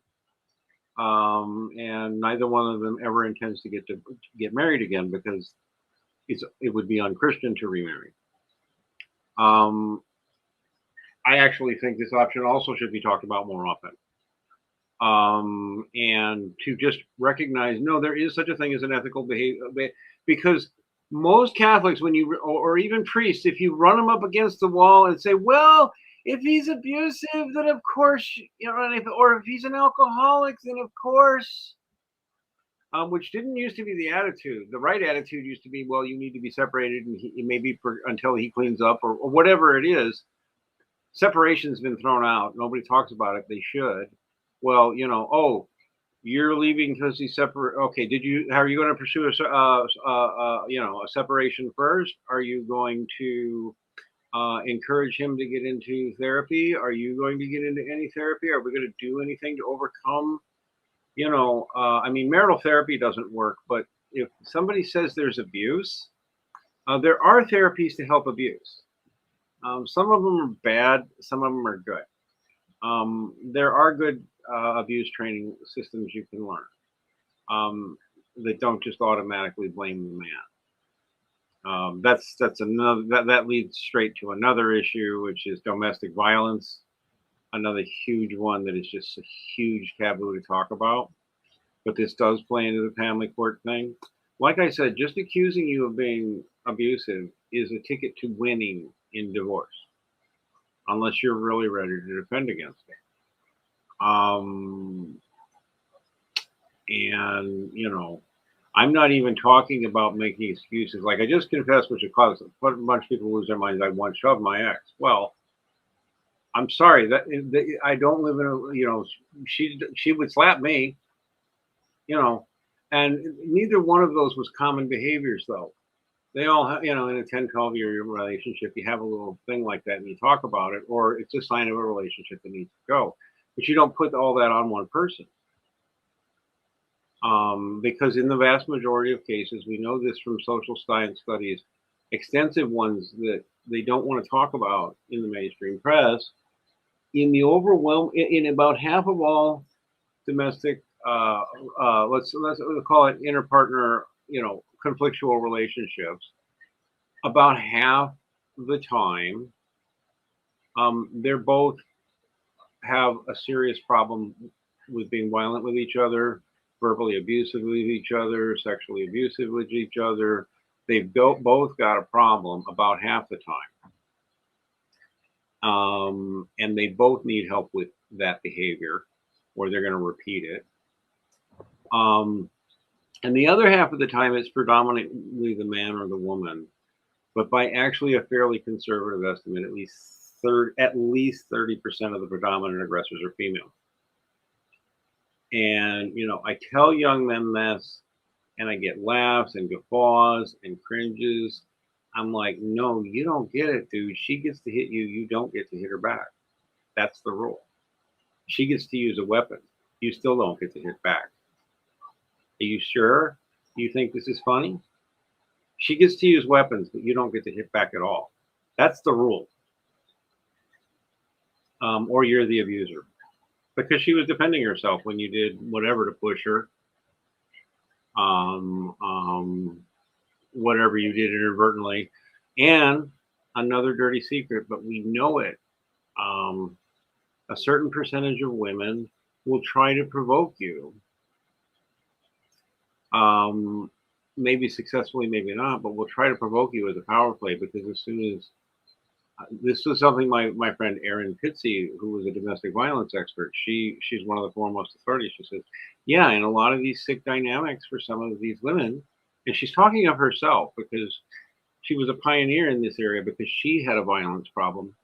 And neither one of them ever intends to get married again, because it would be unchristian to remarry. I actually think this option also should be talked about more often. And to just recognize, no, there is such a thing as an ethical behavior, because most Catholics, when you or even priests, if you run them up against the wall and say, well, if he's abusive, then of course, or if he's an alcoholic, then of course, which didn't used to be the attitude. The right attitude used to be, well, you need to be separated, and maybe until he cleans up, or whatever it is. Separation's been thrown out. Nobody talks about it. They should. Well, oh, you're leaving because he's separate. Okay, are you going to pursue a separation first? Are you going to encourage him to get into therapy? Are you going to get into any therapy? Are we going to do anything to overcome? Marital therapy doesn't work, but if somebody says there's abuse, there are therapies to help abuse. Some of them are bad, some of them are good. There are good abuse training systems you can learn that don't just automatically blame the man. That's another that leads straight to another issue, which is domestic violence. Another huge one that is just a huge taboo to talk about. But this does play into the family court thing. Like I said, just accusing you of being abusive is a ticket to winning in divorce, unless you're really ready to defend against it. I'm not even talking about making excuses. Like I just confessed, which caused a bunch of people lose their minds. I once shoved my ex. Well, I'm sorry that I don't live in a, she would slap me, and neither one of those was common behaviors though. They all have, in a 10, 12-year relationship, you have a little thing like that and you talk about it, or it's a sign of a relationship that needs to go. But you don't put all that on one person. Because in the vast majority of cases, we know this from social science studies, extensive ones that they don't want to talk about in the mainstream press, in about half of all domestic, let's call it interpartner, conflictual relationships, about half the time, they're both have a serious problem with being violent with each other, verbally abusive with each other, sexually abusive with each other. They've both got a problem about half the time. And they both need help with that behavior, or they're going to repeat it. And the other half of the time, it's predominantly the man or the woman. But by actually a fairly conservative estimate, at least 30% of the predominant aggressors are female. And, I tell young men this, and I get laughs and guffaws and cringes. I'm like, no, you don't get it, dude. She gets to hit you. You don't get to hit her back. That's the rule. She gets to use a weapon. You still don't get to hit back. Are you sure you think this is funny? She gets to use weapons, but you don't get to hit back at all. That's the rule. Or you're the abuser. Because she was defending herself when you did whatever to push her. Whatever you did inadvertently. And another dirty secret, but we know it. A certain percentage of women will try to provoke you. Maybe successfully, maybe not, but will try to provoke you as a power play, because as soon as this was something my friend Erin Pitsey, who was a domestic violence expert, she's one of the foremost authorities. She says, yeah, in a lot of these sick dynamics for some of these women, and she's talking of herself because she was a pioneer in this area, because she had a violence problem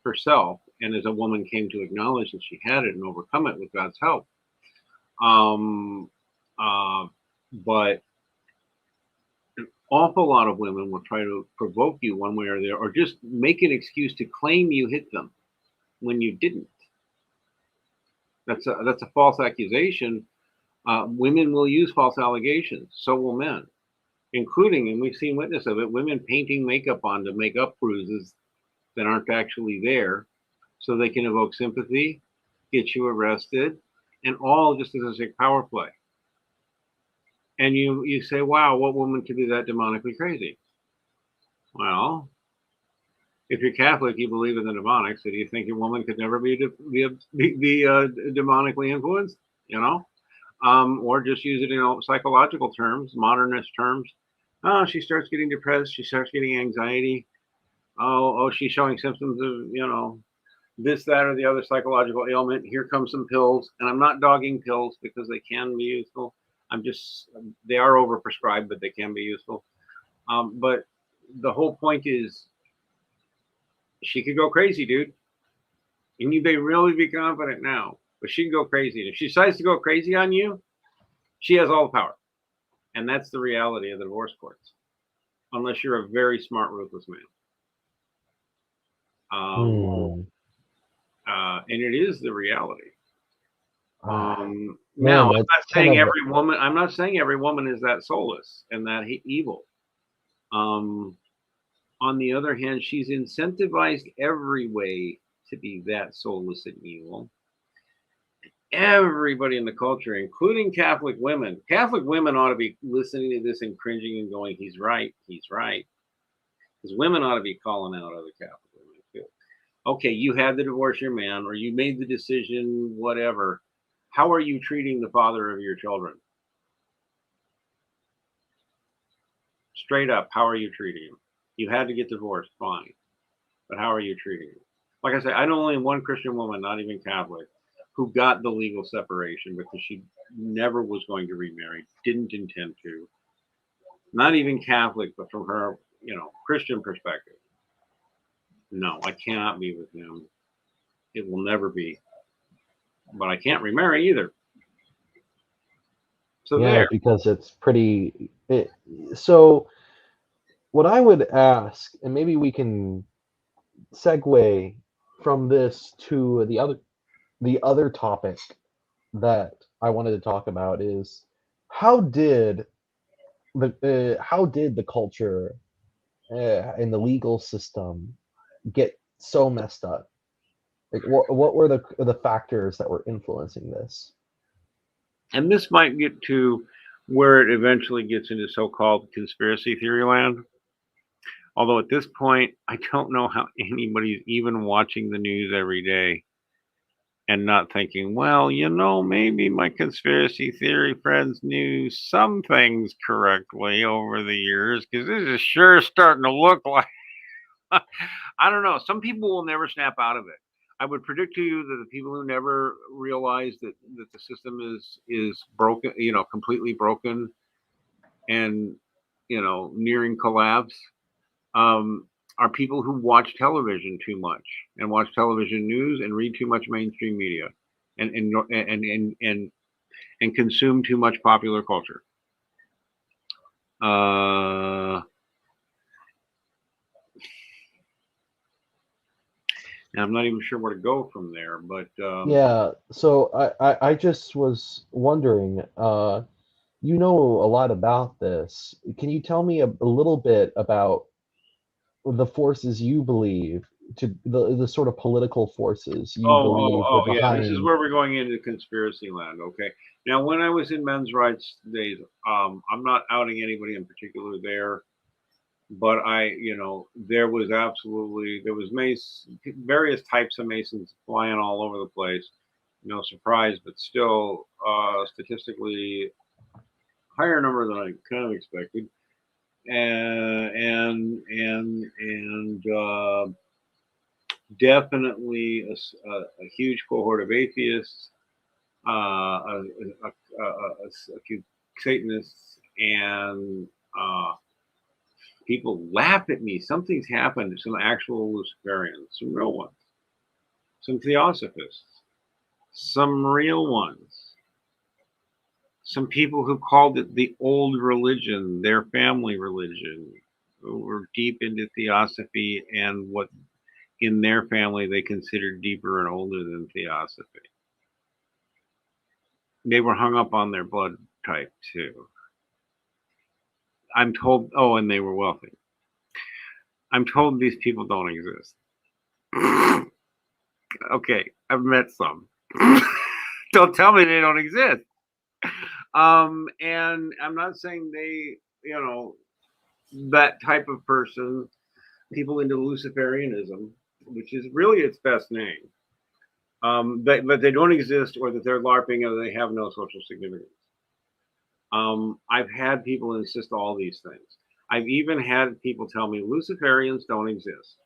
herself, and as a woman came to acknowledge that she had it and overcome it with God's help. But an awful lot of women will try to provoke you one way or the other, or just make an excuse to claim you hit them when you didn't. That's a false accusation. Women will use false allegations. So will men, including, and we've seen witness of it, women painting makeup on to make up bruises that aren't actually there, so they can evoke sympathy, get you arrested, and all just as a sick power play. And you say, wow, what woman could be that demonically crazy? Well, if you're Catholic, you believe in the demonic, so do you think a woman could never be demonically influenced? Or just use it in psychological terms, modernist terms. Oh, she starts getting depressed. She starts getting anxiety. Oh, she's showing symptoms of, this, that, or the other psychological ailment. Here comes some pills. And I'm not dogging pills because they can be useful. They are overprescribed, but they can be useful. But the whole point is she could go crazy, dude. And you may really be confident now, but she can go crazy. And if she decides to go crazy on you, she has all the power. And that's the reality of the divorce courts, unless you're a very smart, ruthless man. Hmm. And it is the reality. Now, Man, it's I'm not saying every woman is that soulless and that evil. Um, on the other hand, she's incentivized every way to be that soulless and evil. Everybody in the culture, including Catholic women. Catholic women ought to be listening to this and cringing and going, he's right, he's right. Because women ought to be calling out other Catholic women too. Okay, you had to divorce your man, or you made the decision, whatever. How are you treating the father of your children? Straight up, how are you treating him? You had to get divorced, fine. But how are you treating him? Like I said, I know only one Christian woman, not even Catholic, who got the legal separation because she never was going to remarry, didn't intend to. Not even Catholic, but from her, Christian perspective. No, I cannot be with him. It will never be. But I can't remarry either. So yeah, there. because it's pretty. So what I would ask, and maybe we can segue from this to the other topic that I wanted to talk about is how did how did the culture and the legal system get so messed up? Like, what were the factors that were influencing this? And this might get to where it eventually gets into so called conspiracy theory land. Although at this point, I don't know how anybody's even watching the news every day and not thinking, well, maybe my conspiracy theory friends knew some things correctly over the years because this is sure starting to look like, I don't know. Some people will never snap out of it. I would predict to you that the people who never realize that the system is broken, completely broken and nearing collapse, um, are people who watch television too much and watch television news and read too much mainstream media and consume too much popular culture. Uh, and I'm not even sure where to go from there, but Yeah, so I just was wondering, you know a lot about this. Can you tell me a little bit about the forces you believe to the sort of political forces you believe were yeah, this is behind? where we're going into conspiracy land. Okay, now when I was in men's rights days, I'm not outing anybody in particular there, but there was various types of masons flying all over the place. No surprise, but still, statistically higher number than I kind of expected, and definitely a huge cohort of atheists, a few Satanists, and people laugh at me. Something's happened to some actual Luciferians, some real ones, some Theosophists, some real ones, some people who called it the old religion, their family religion, who were deep into Theosophy and what in their family they considered deeper and older than Theosophy. They were hung up on their blood type too. I'm told, oh, and they were wealthy. I'm told these people don't exist. Okay, I've met some. Don't tell me they don't exist. And I'm not saying that type of person, people into Luciferianism, which is really its best name, but they don't exist, or that they're LARPing, or they have no social significance. I've had people insist all these things. I've even had people tell me Luciferians don't exist.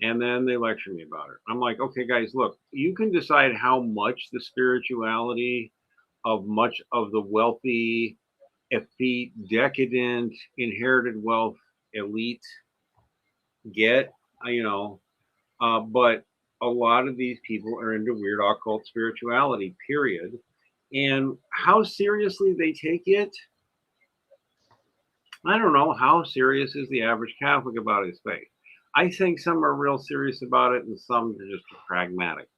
And then they lecture me about it. I'm like, okay, guys, look, you can decide how much the spirituality of much of the wealthy, effete, decadent, inherited wealth elite get, you know, but a lot of these people are into weird occult spirituality, period. And how seriously they take it, I don't know. How serious is the average Catholic about his faith? I think some are real serious about it and some are just pragmatic.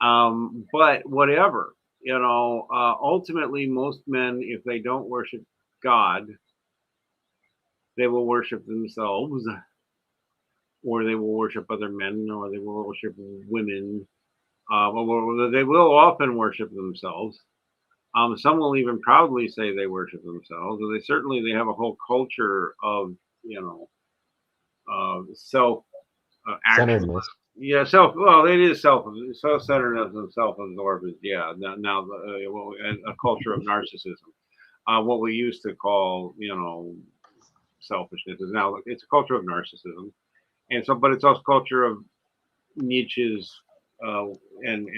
But whatever, ultimately, most men, if they don't worship God, they will worship themselves, or they will worship other men, or they will worship women, or they will often worship themselves. Some will even proudly say they worship themselves, or they have a whole culture of self actual. Centeredness. Yeah, well, it is self-centeredness and self-absorbed. Yeah, now a culture of narcissism. What we used to call, selfishness is now it's a culture of narcissism, and so, but it's also a culture of Nietzsche's uh, and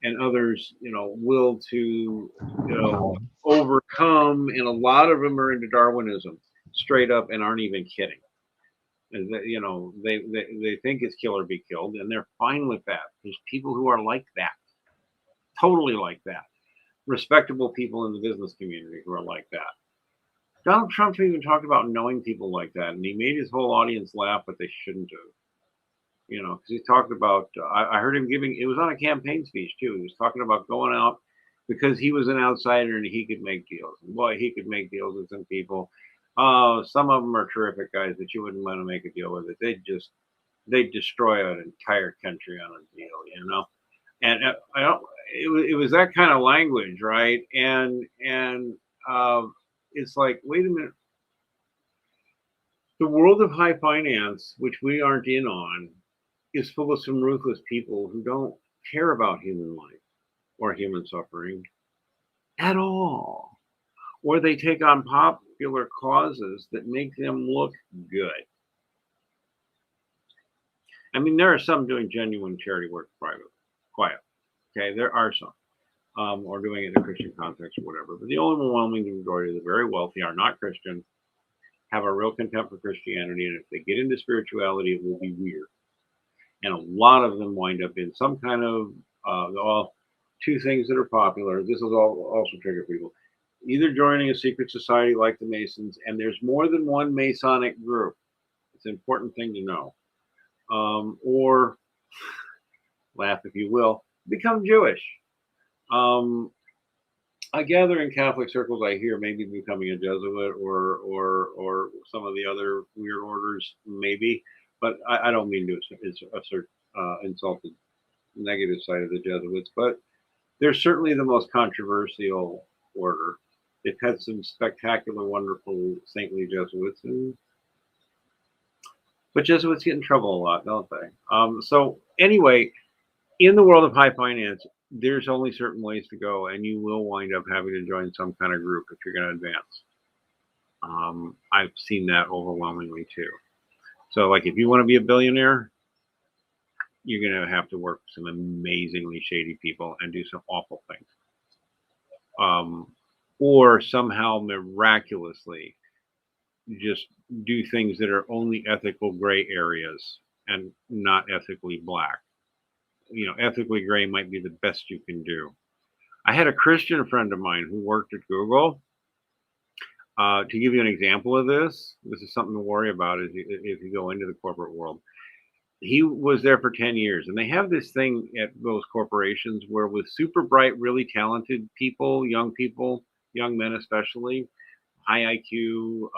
and others, will to overcome, and a lot of them are into Darwinism, straight up, and aren't even kidding. And they think it's kill or be killed, and they're fine with that. There's people who are like that, totally like that. Respectable people in the business community who are like that. Donald Trump even talked about knowing people like that, and he made his whole audience laugh, but they shouldn't have. Because he talked about. I heard him giving. It was on a campaign speech too. He was talking about going out because he was an outsider and he could make deals. And boy, he could make deals with some people. Some of them are terrific guys that you wouldn't want to make a deal with. It. They'd destroy an entire country on a deal. And I don't. It was that kind of language, right? And it's like, wait a minute. The world of high finance, which we aren't in on, is full of some ruthless people who don't care about human life or human suffering at all. Or they take on popular causes that make them look good. I mean, there are some doing genuine charity work quiet. Okay, there are some, or doing it in a Christian context or whatever. But the overwhelming majority of the very wealthy are not Christian, have a real contempt for Christianity, and if they get into spirituality, it will be weird. And a lot of them wind up in some kind of two things that are popular. This will also trigger people. Either joining a secret society like the Masons, and there's more than one Masonic group. It's an important thing to know. Or, laugh if you will, become Jewish. I gather in Catholic circles, I hear maybe becoming a Jesuit or some of the other weird orders, maybe. But I don't mean to assert insult the negative side of the Jesuits, but they're certainly the most controversial order. They've had some spectacular, wonderful, saintly Jesuits, but Jesuits get in trouble a lot, don't they? So anyway, in the world of high finance, there's only certain ways to go, and you will wind up having to join some kind of group if you're going to advance. I've seen that overwhelmingly too. So, like, if you want to be a billionaire, you're going to have to work with some amazingly shady people and do some awful things. Or somehow miraculously just do things that are only ethical gray areas and not ethically black. Ethically gray might be the best you can do. I had a Christian friend of mine who worked at Google. To give you an example of this is something to worry about if you go into the corporate world. He was there for 10 years, and they have this thing at those corporations where with super bright, really talented people, young men especially, high IQ,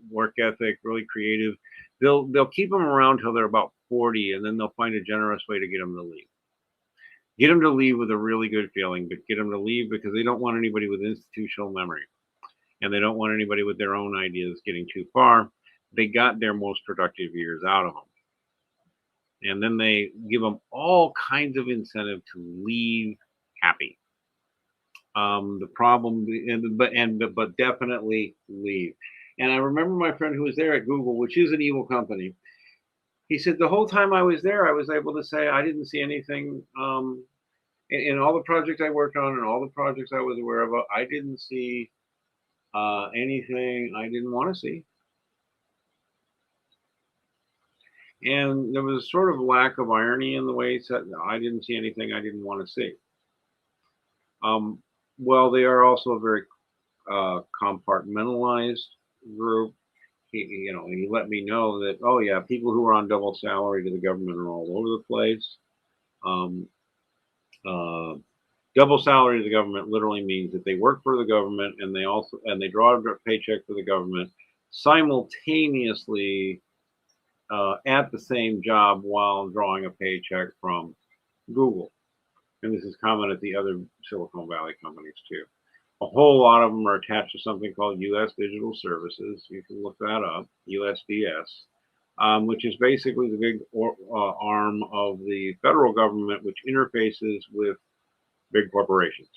work ethic, really creative, they'll keep them around till they're about 40, and then they'll find a generous way to get them to leave. Get them to leave with a really good feeling, but get them to leave because they don't want anybody with institutional memory, and they don't want anybody with their own ideas getting too far. They got their most productive years out of them. And then they give them all kinds of incentive to leave happy. The problem, but definitely leave. And I remember my friend who was there at Google, which is an evil company. He said the whole time I was there, I was able to say I didn't see anything in all the projects I worked on and all the projects I was aware of. I didn't see anything I didn't want to see. And there was a sort of lack of irony in the way he said, I didn't see anything I didn't want to see. Well, they are also a very compartmentalized group. He let me know that, oh yeah, people who are on double salary to the government are all over the place. Um, uh, Double salary to the government literally means that they work for the government and they draw a paycheck for the government simultaneously at the same job while drawing a paycheck from Google. And this is common at the other Silicon Valley companies too. A whole lot of them are attached to something called U.S. Digital Services. You can look that up, USDS, which is basically the big arm of the federal government, which interfaces with big corporations.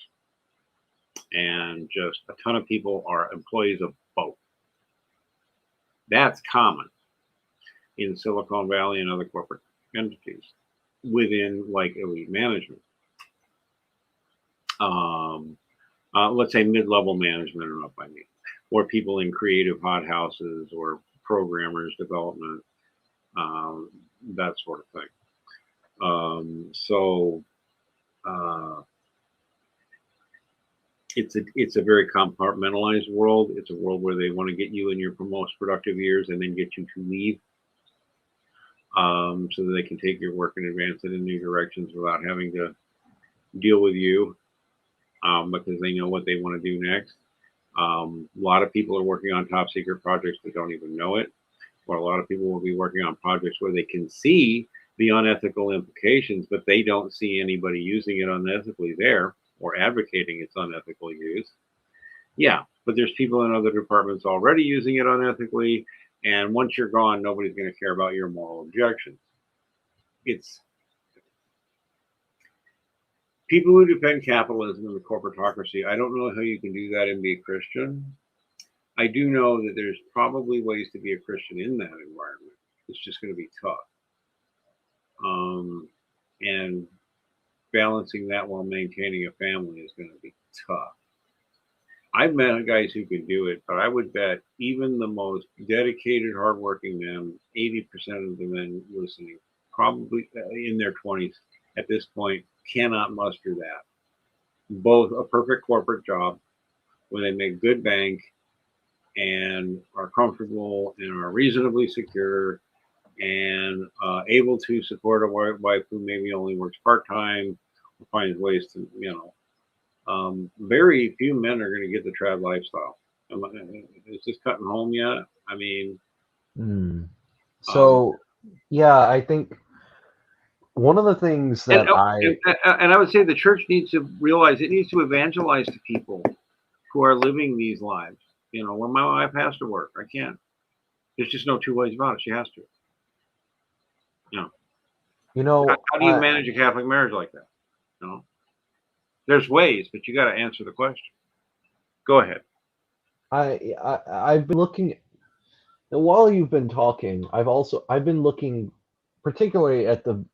And just a ton of people are employees of both. That's common in Silicon Valley and other corporate entities within like elite management. Let's say mid-level management and up, I mean, or people in creative hothouses or programmers development, that sort of thing. It's a very compartmentalized world. It's a world where they want to get you in your most productive years and then get you to leave, so that they can take your work and advance it in new directions without having to deal with you, because they know what they want to do next. A lot of people are working on top secret projects that don't even know it, or a lot of people will be working on projects where they can see the unethical implications, but they don't see anybody using it unethically there or advocating its unethical use. Yeah, but there's people in other departments already using it unethically, and once you're gone, nobody's going to care about your moral objections. It's people who defend capitalism and the corporatocracy. I don't know how you can do that and be a Christian. I do know that there's probably ways to be a Christian in that environment. It's just going to be tough. And balancing that while maintaining a family is going to be tough. I've met guys who can do it, but I would bet even the most dedicated, hardworking men, 80% of the men listening, probably in their 20s at this point, cannot muster that. Both a perfect corporate job where they make good bank and are comfortable and are reasonably secure and able to support a wife who maybe only works part-time or finds ways to, very few men are going to get the trad lifestyle. Is this cutting home yet? I mean, So, yeah, I think one of the things that and I would say the church needs to realize it needs to evangelize to people who are living these lives. When my wife has to work, I can't. There's just no two ways about it. She has to. How do you manage a Catholic marriage like that? There's ways, but you got to answer the question. Go ahead. I've been looking while you've been talking. I've been looking particularly at the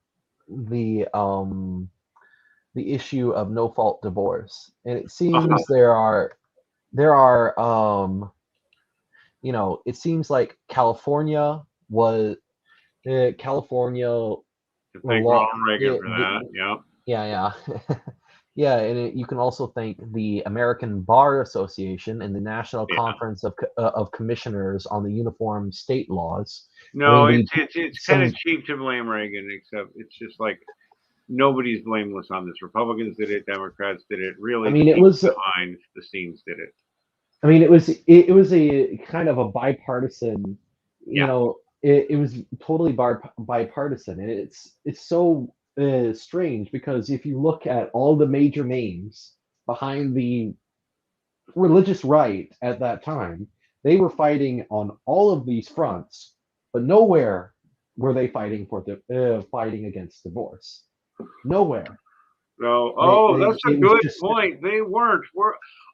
issue of no fault divorce, and it seems there are it seems like California was California. Thank Ronald Reagan for that. Yeah. Yeah, and you can also thank the American Bar Association and the National Conference of Commissioners on the Uniform State Laws. No, it's kind of cheap to blame Reagan, except it's just like nobody's blameless on this. Republicans did it, Democrats did it. Really, it was behind the scenes did it. It was a kind of a bipartisan. It was totally bipartisan, and it's so strange because if you look at all the major names behind the religious right at that time, they were fighting on all of these fronts, but nowhere were they fighting fighting against divorce. Nowhere. So, They, oh, they that's a it was good just point. They weren't.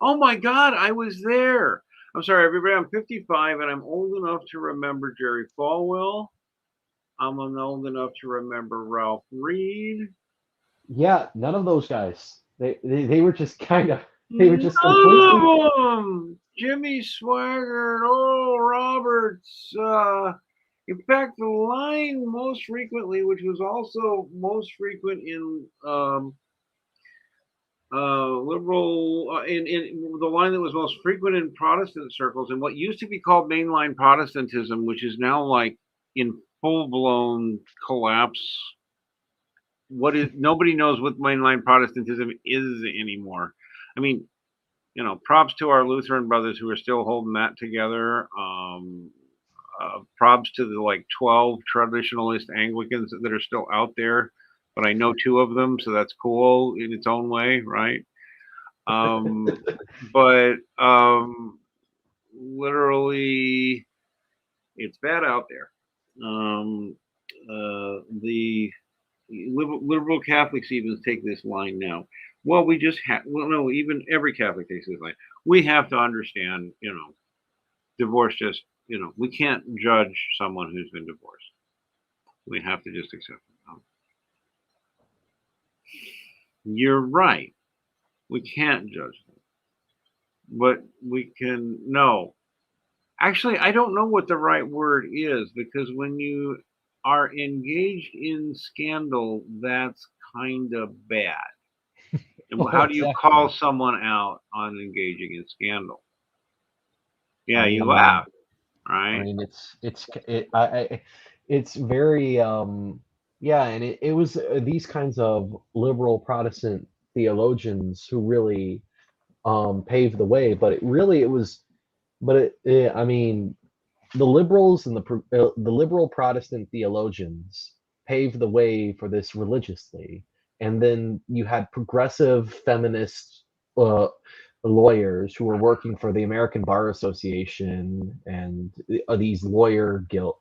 Oh my God, I was there. I'm sorry, everybody. I'm 55 and I'm old enough to remember Jerry Falwell. I'm old enough to remember Ralph Reed. yeah, none of those guys. They were just kind of they were None just completely of them. Jimmy Swaggart, Oral Roberts. In fact, the line most frequently, which was also most frequent in liberal, in the line that was most frequent in Protestant circles, and what used to be called mainline Protestantism, which is now like in full blown collapse. What is nobody knows what mainline Protestantism is anymore. I mean, props to our Lutheran brothers who are still holding that together. Props to the like 12 traditionalist Anglicans that are still out there, but I know two of them, so that's cool in its own way, right? But literally, it's bad out there. The liberal Catholics even take this line now. Well, we just have, well, no, even every Catholic takes this line. We have to understand, divorce just, we can't judge someone who's been divorced. We have to just accept it. You're right. We can't judge them. But we can, no. Actually, I don't know what the right word is, because when you are engaged in scandal, that's kind of bad. And well, how do you call exactly. someone out on engaging in scandal? I Yeah, you mean, laugh, right? it's very yeah, and it was these kinds of liberal Protestant theologians who really paved the way, but it was but I mean the liberals and the liberal Protestant theologians paved the way for this religiously, and then you had progressive feminist uh, lawyers who were working for the American Bar Association and these lawyer guild,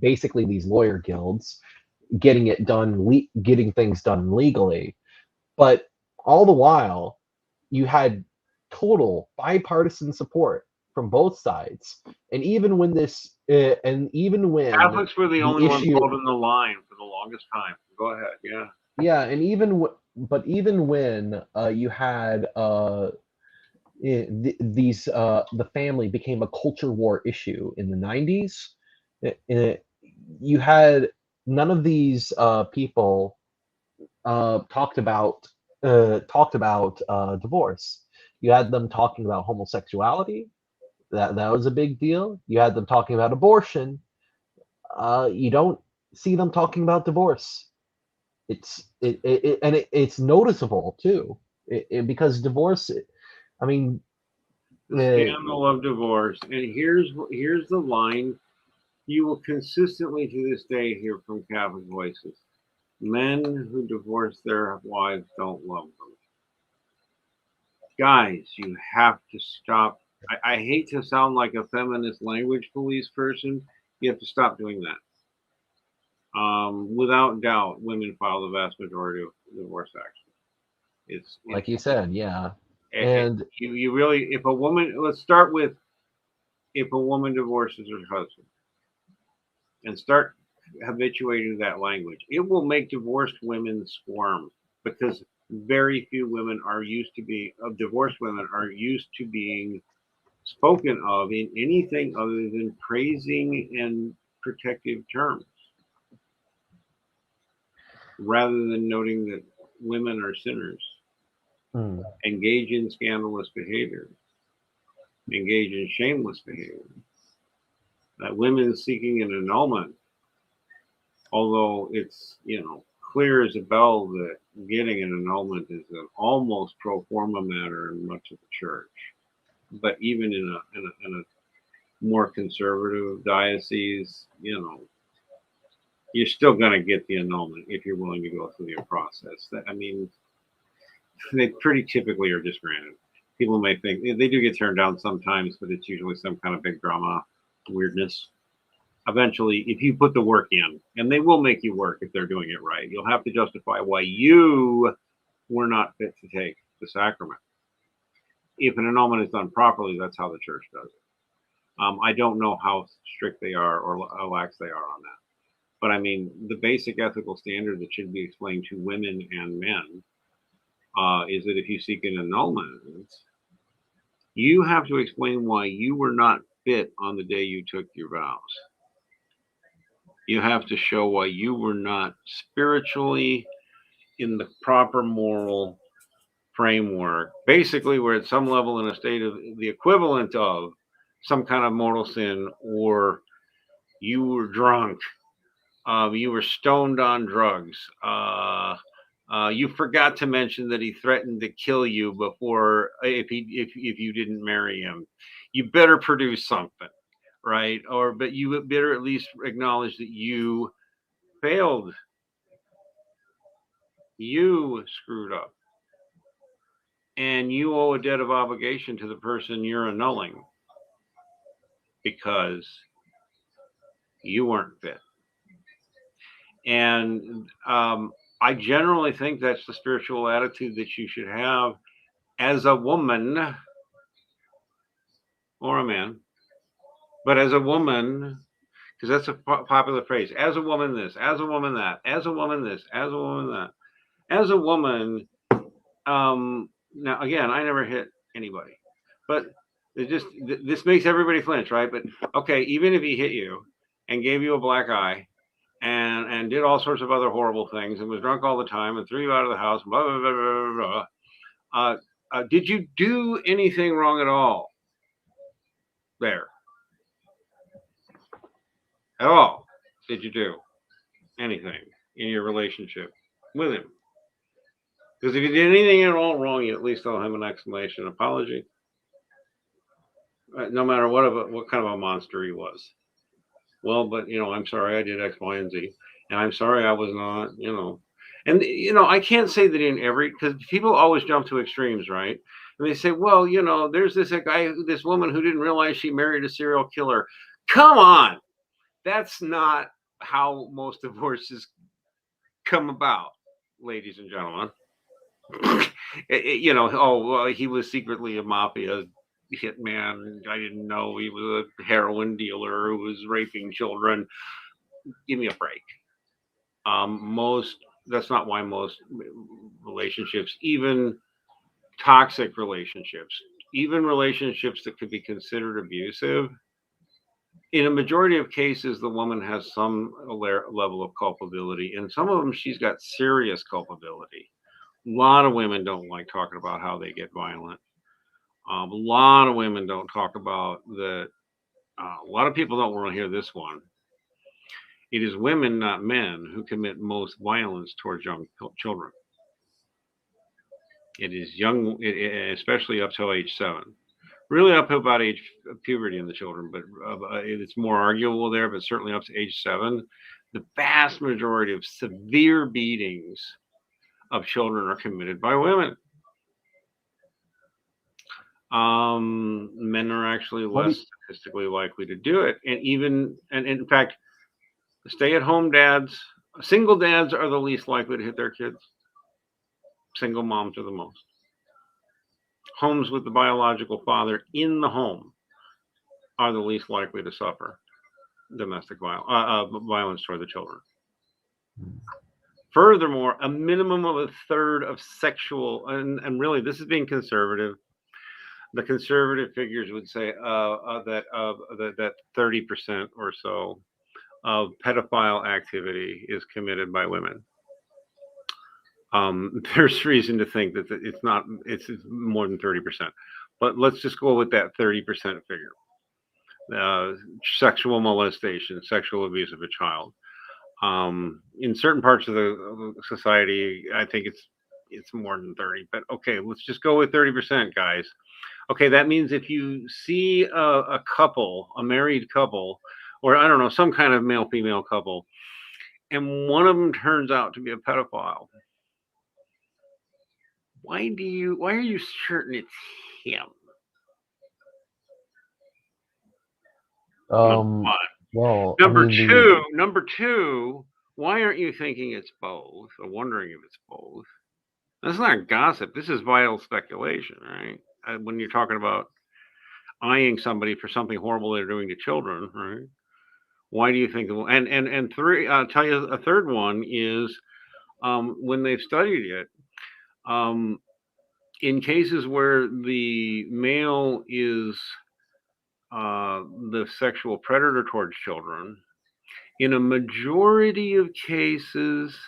basically these lawyer guilds, getting things done legally, but all the while you had total bipartisan support from both sides. And even when Catholics were the the only ones issue, holding the line for the longest time. Go ahead. Yeah. yeah, and even when you had the family became a culture war issue in the 90s, you had none of these people talked about divorce. You had them talking about homosexuality. That was a big deal. You had them talking about abortion. You don't see them talking about divorce. It's noticeable too, because divorce. I mean, The uh, scandal of divorce. And here's the line you will consistently to this day hear from Catholic voices. Men who divorce their wives don't love them. Guys, you have to stop. I hate to sound like a feminist language police person. You have to stop doing that. Without doubt, women file the vast majority of divorce actions. like you It's said, yeah, it, and you really, if a woman, let's start with, if a woman divorces her husband and start habituating that language, it will make divorced women squirm, because very few women are used to being, of divorced women are used to being spoken of in anything other than praising and protective terms, rather than noting that women are sinners, mm, engage in scandalous behavior, engage in shameless behavior. That women seeking an annulment, although it's, clear as a bell that getting an annulment is an almost pro forma matter in much of the church. But even in a more conservative diocese, you're still going to get the annulment if you're willing to go through the process. I mean, they pretty typically are just granted. People may think they do get turned down sometimes, but it's usually some kind of big drama weirdness. Eventually, if you put the work in, and they will make you work if they're doing it right, you'll have to justify why you we're not fit to take the sacrament. If an annulment is done properly, that's how the church does it. I don't know how strict they are or how lax they are on that. But I mean, the basic ethical standard that should be explained to women and men is that if you seek an annulment, you have to explain why you were not fit on the day you took your vows. You have to show why you were not spiritually in the proper moral framework. Basically, we're at some level in a state of the equivalent of some kind of mortal sin, or you were drunk, you were stoned on drugs. You forgot to mention that he threatened to kill you before if you didn't marry him. You better produce something, right? But you better at least acknowledge that you failed. You screwed up, and you owe a debt of obligation to the person you're annulling because you weren't fit. And I generally think that's the spiritual attitude that you should have as a woman or a man, but as a woman, because that's a popular phrase, as a woman this, as a woman that, as a woman this, as a woman that. As a woman, now again, I never hit anybody, but this makes everybody flinch, right? But okay, even if he hit you and gave you a black eye and did all sorts of other horrible things and was drunk all the time and threw you out of the house, blah, blah, blah, blah, blah, did you do anything wrong at all there? At all? Did you do anything in your relationship with him? Because if you did anything at all wrong, you at least owe him an explanation, apology, no matter what kind of a monster he was. Well, but I'm sorry I did X, Y, and Z, and I'm sorry I was not, and I can't say that in every, because people always jump to extremes, right? And they say, well, there's this woman who didn't realize she married a serial killer. Come on, that's not how most divorces come about, ladies and gentlemen. Oh, well, he was secretly a mafia hitman. I didn't know he was a heroin dealer who was raping children. Give me a break. That's not why most relationships, even toxic relationships, even relationships that could be considered abusive, in a majority of cases, the woman has some level of culpability. In some of them, she's got serious culpability. A lot of women don't like talking about how they get violent. A lot of women don't talk about that. A lot of people don't want to hear this one. It is women, not men, who commit most violence towards young children. It is young, especially up till age 7. Really up to about age of puberty in the children, but it's more arguable there, but certainly up to age 7. The vast majority of severe beatings of children are committed by women. Men are actually less statistically likely to do it. And in fact, stay-at-home dads, single dads are the least likely to hit their kids. Single moms are the most. Homes with the biological father in the home are the least likely to suffer domestic violence toward the children. Furthermore, a minimum of a third of sexual, and really this is being conservative. The conservative figures would say that 30% or so of pedophile activity is committed by women. There's reason to think that it's more than 30%, but let's just go with that 30% figure. Sexual molestation, sexual abuse of a child. In certain parts of the society, I think it's more than 30, but okay, let's just go with 30%, guys. Okay, that means if you see a couple, a married couple, or I don't know, some kind of male-female couple, and one of them turns out to be a pedophile, why are you certain it's him? Well, number two, why aren't you thinking it's both or wondering if it's both? That's not gossip. This is vital speculation, right? When you're talking about eyeing somebody for something horrible they're doing to children, right? Why do you think? And three. I'll tell you a third one is when they've studied it. Um, in cases where the male is the sexual predator towards children, in a majority of cases,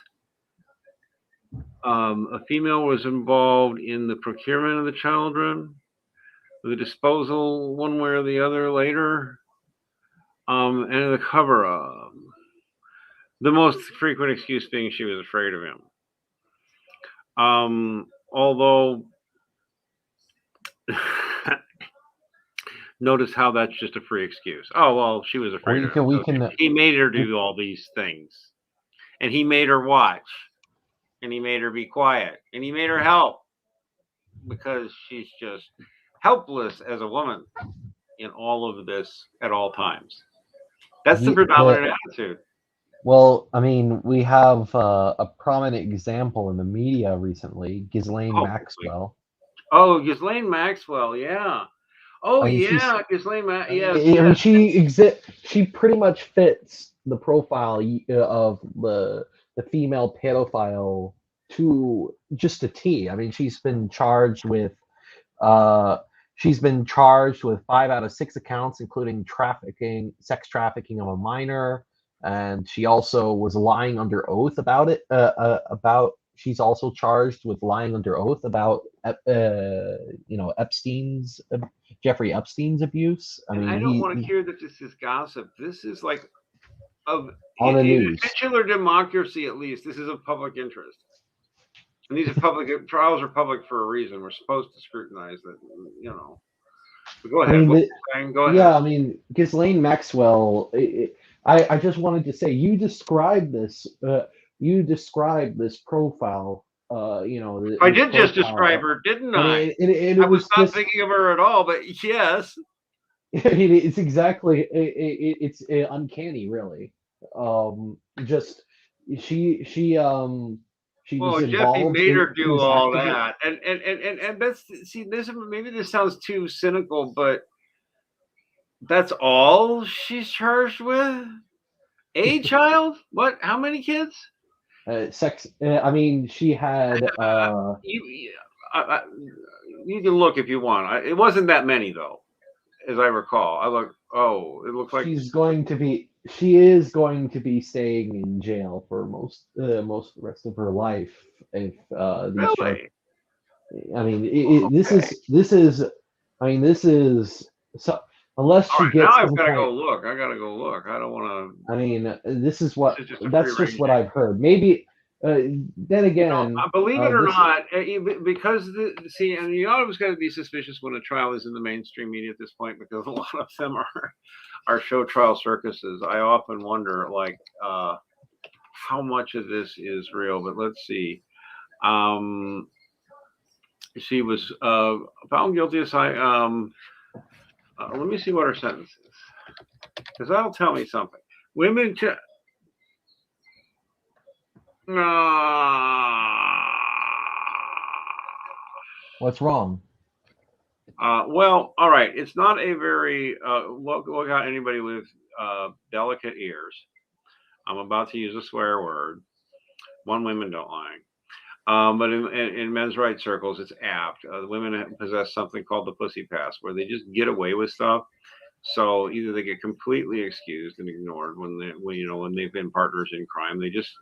a female was involved in the procurement of the children, the disposal one way or the other later, and the cover up. The most frequent excuse being she was afraid of him. Although, notice how that's just a free excuse. Oh, well, she was afraid of him. We So can he made her do all these things. And he made her watch. And he made her be quiet. And he made her help. Because she's just helpless as a woman in all of this at all times. That's the predominant attitude. Well, I mean, we have a prominent example in the media recently, Ghislaine Maxwell. Oh, Ghislaine Maxwell, yeah. Oh, I mean, yeah, Ghislaine Maxwell, yes. I mean, she pretty much fits the profile of the female pedophile to just a T. I mean, she's been charged with 5 out of 6 accounts, including sex trafficking of a minor, and she also was lying under oath about it. She's also charged with lying under oath about Jeffrey Epstein's abuse. I mean, I don't want to hear that this is gossip. This is like on the news. In a titular democracy, at least, this is of public interest. And these are public trials are public for a reason. We're supposed to scrutinize that, But go ahead. Go ahead. Yeah, I mean, Ghislaine Maxwell. I just wanted to say you described this. You described this profile. I did just describe her, didn't I? I was not thinking of her at all, but yes. It's exactly. It's uncanny, really. Just she well, was Jeffy made her do all that, and that's this. Maybe this sounds too cynical, but that's all she's charged with. A child? What? How many kids? Sex. I mean, she had. You can look if you want. It wasn't that many though, as I recall. I look. Oh, it looks like she is going to be staying in jail for most of the rest of her life if really. I mean, this is. I mean, this is so. Unless she gets. Now I've got to go look. I don't want to. I mean, this is what. That's just what I've heard. Maybe. Then again, believe it or not, because and you always got to be suspicious when a trial is in the mainstream media at this point, because a lot of them are show trial circuses. I often wonder, like, how much of this is real. But let's see. She was found guilty of. Let me see what her sentence is, because that'll tell me something. Women. What's wrong? Well, all right. It's not a very look out anybody with delicate ears. I'm about to use a swear word. Women don't lie. But in men's rights circles, it's apt. The women possess something called the pussy pass, where they just get away with stuff. So either they get completely excused and ignored when they've been partners in crime. They just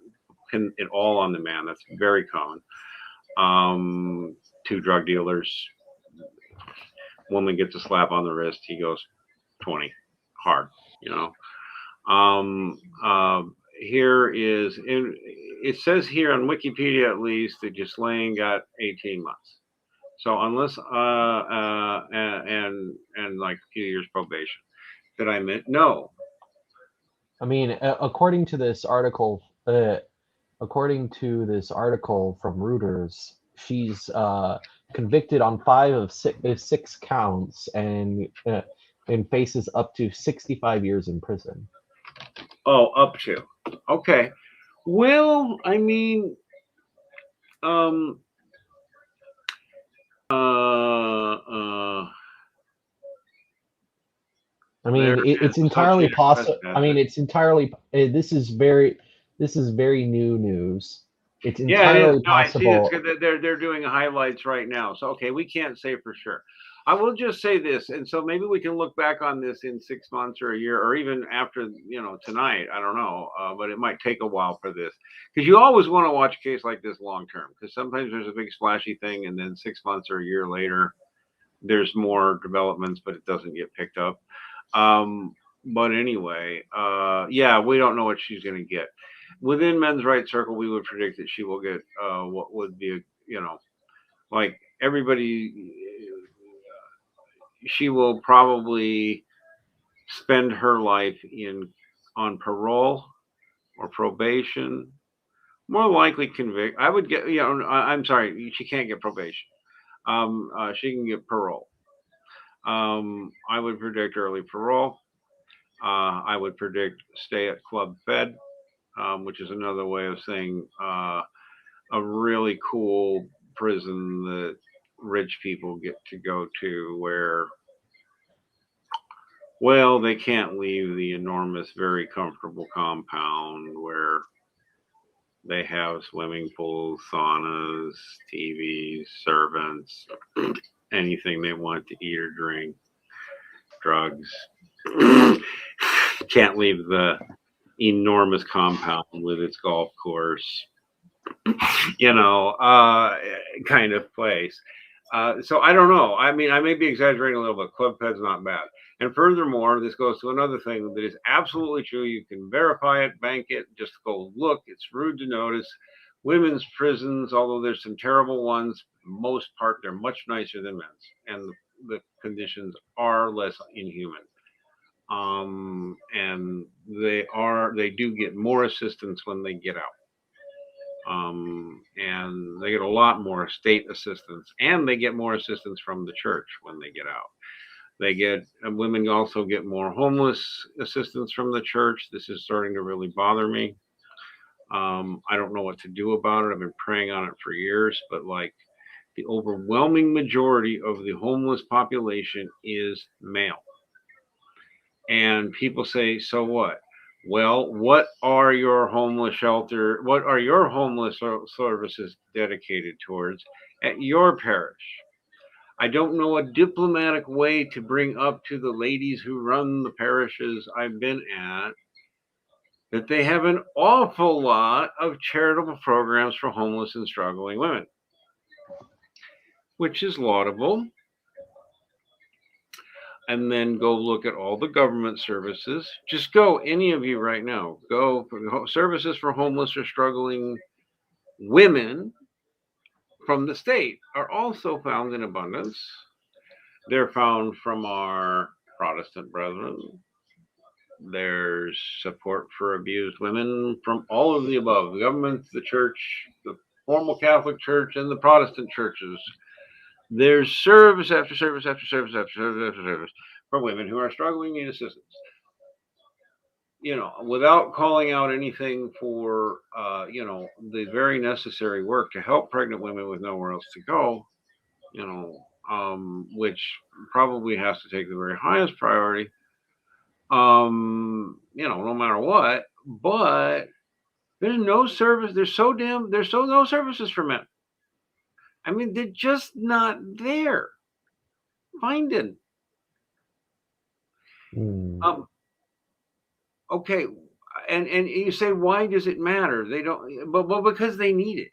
pin it all on the man. That's very common. 2 drug dealers. Woman gets a slap on the wrist. He goes 20 hard. Here is it says here on Wikipedia at least that Ghislaine got 18 months. So unless and like a few years probation. Did I admit? No. I mean, according to this article from Reuters, she's convicted on 5 of 6 counts and faces up to 65 years in prison. Oh, up to. Okay. Well, I mean, I There mean, is it's entirely Associated Press possible. I has mean, it. it's entirely. This is very new news. It's Yeah, it is. entirely No, I see this. possible. They're doing highlights right now. So okay, we can't say for sure. I will just say this, and so maybe we can look back on this in 6 months or a year, or even after tonight. I don't know, but it might take a while for this because you always want to watch a case like this long term because sometimes there's a big splashy thing, and then 6 months or a year later, there's more developments, but it doesn't get picked up. But anyway, yeah, we don't know what she's going to get. Within men's rights circle, we would predict that she will get what would be like everybody. She will probably spend her life in on parole or probation. More likely convict. I would get. I'm sorry. She can't get probation. She can get parole. I would predict early parole. I would predict stay at club fed, which is another way of saying a really cool prison that rich people get to go to where, well, they can't leave the enormous, very comfortable compound where they have swimming pools, saunas, TVs, servants, anything they want to eat or drink, drugs. Can't leave the enormous compound with its golf course, you know, kind of place. So I don't know. I mean, I may be exaggerating a little bit. Club Ped's not bad. And furthermore, this goes to another thing that is absolutely true. You can verify it, bank it, just go look. It's rude to notice. Women's prisons, although there's some terrible ones, most part they're much nicer than men's, and the conditions are less inhuman. And they do get more assistance when they get out. And they get a lot more state assistance, and they get more assistance from the church when they get out. They get women also get more homeless assistance from the church. This is starting to really bother me. I don't know what to do about it. I've been praying on it for years, but like the overwhelming majority of the homeless population is male. And people say, so what? Well, what are your homeless services dedicated towards at your parish? I don't know a diplomatic way to bring up to the ladies who run the parishes I've been at that they have an awful lot of charitable programs for homeless and struggling women, which is laudable. And then go look at all the government services. Just go, any of you right now, go for services for homeless or struggling women from the state are also found in abundance. They're found from our Protestant brethren. There's support for abused women from all of the above the government, the church, the formal Catholic Church, and the Protestant churches. There's service after service after service after service after service for women who are struggling in assistance. Without calling out anything for, the very necessary work to help pregnant women with nowhere else to go, which probably has to take the very highest priority, no matter what. But there's no service. There's so no services for men. I mean, they're just not there. Finding. Hmm. Um, okay, and you say, why does it matter? They don't, but because they need it.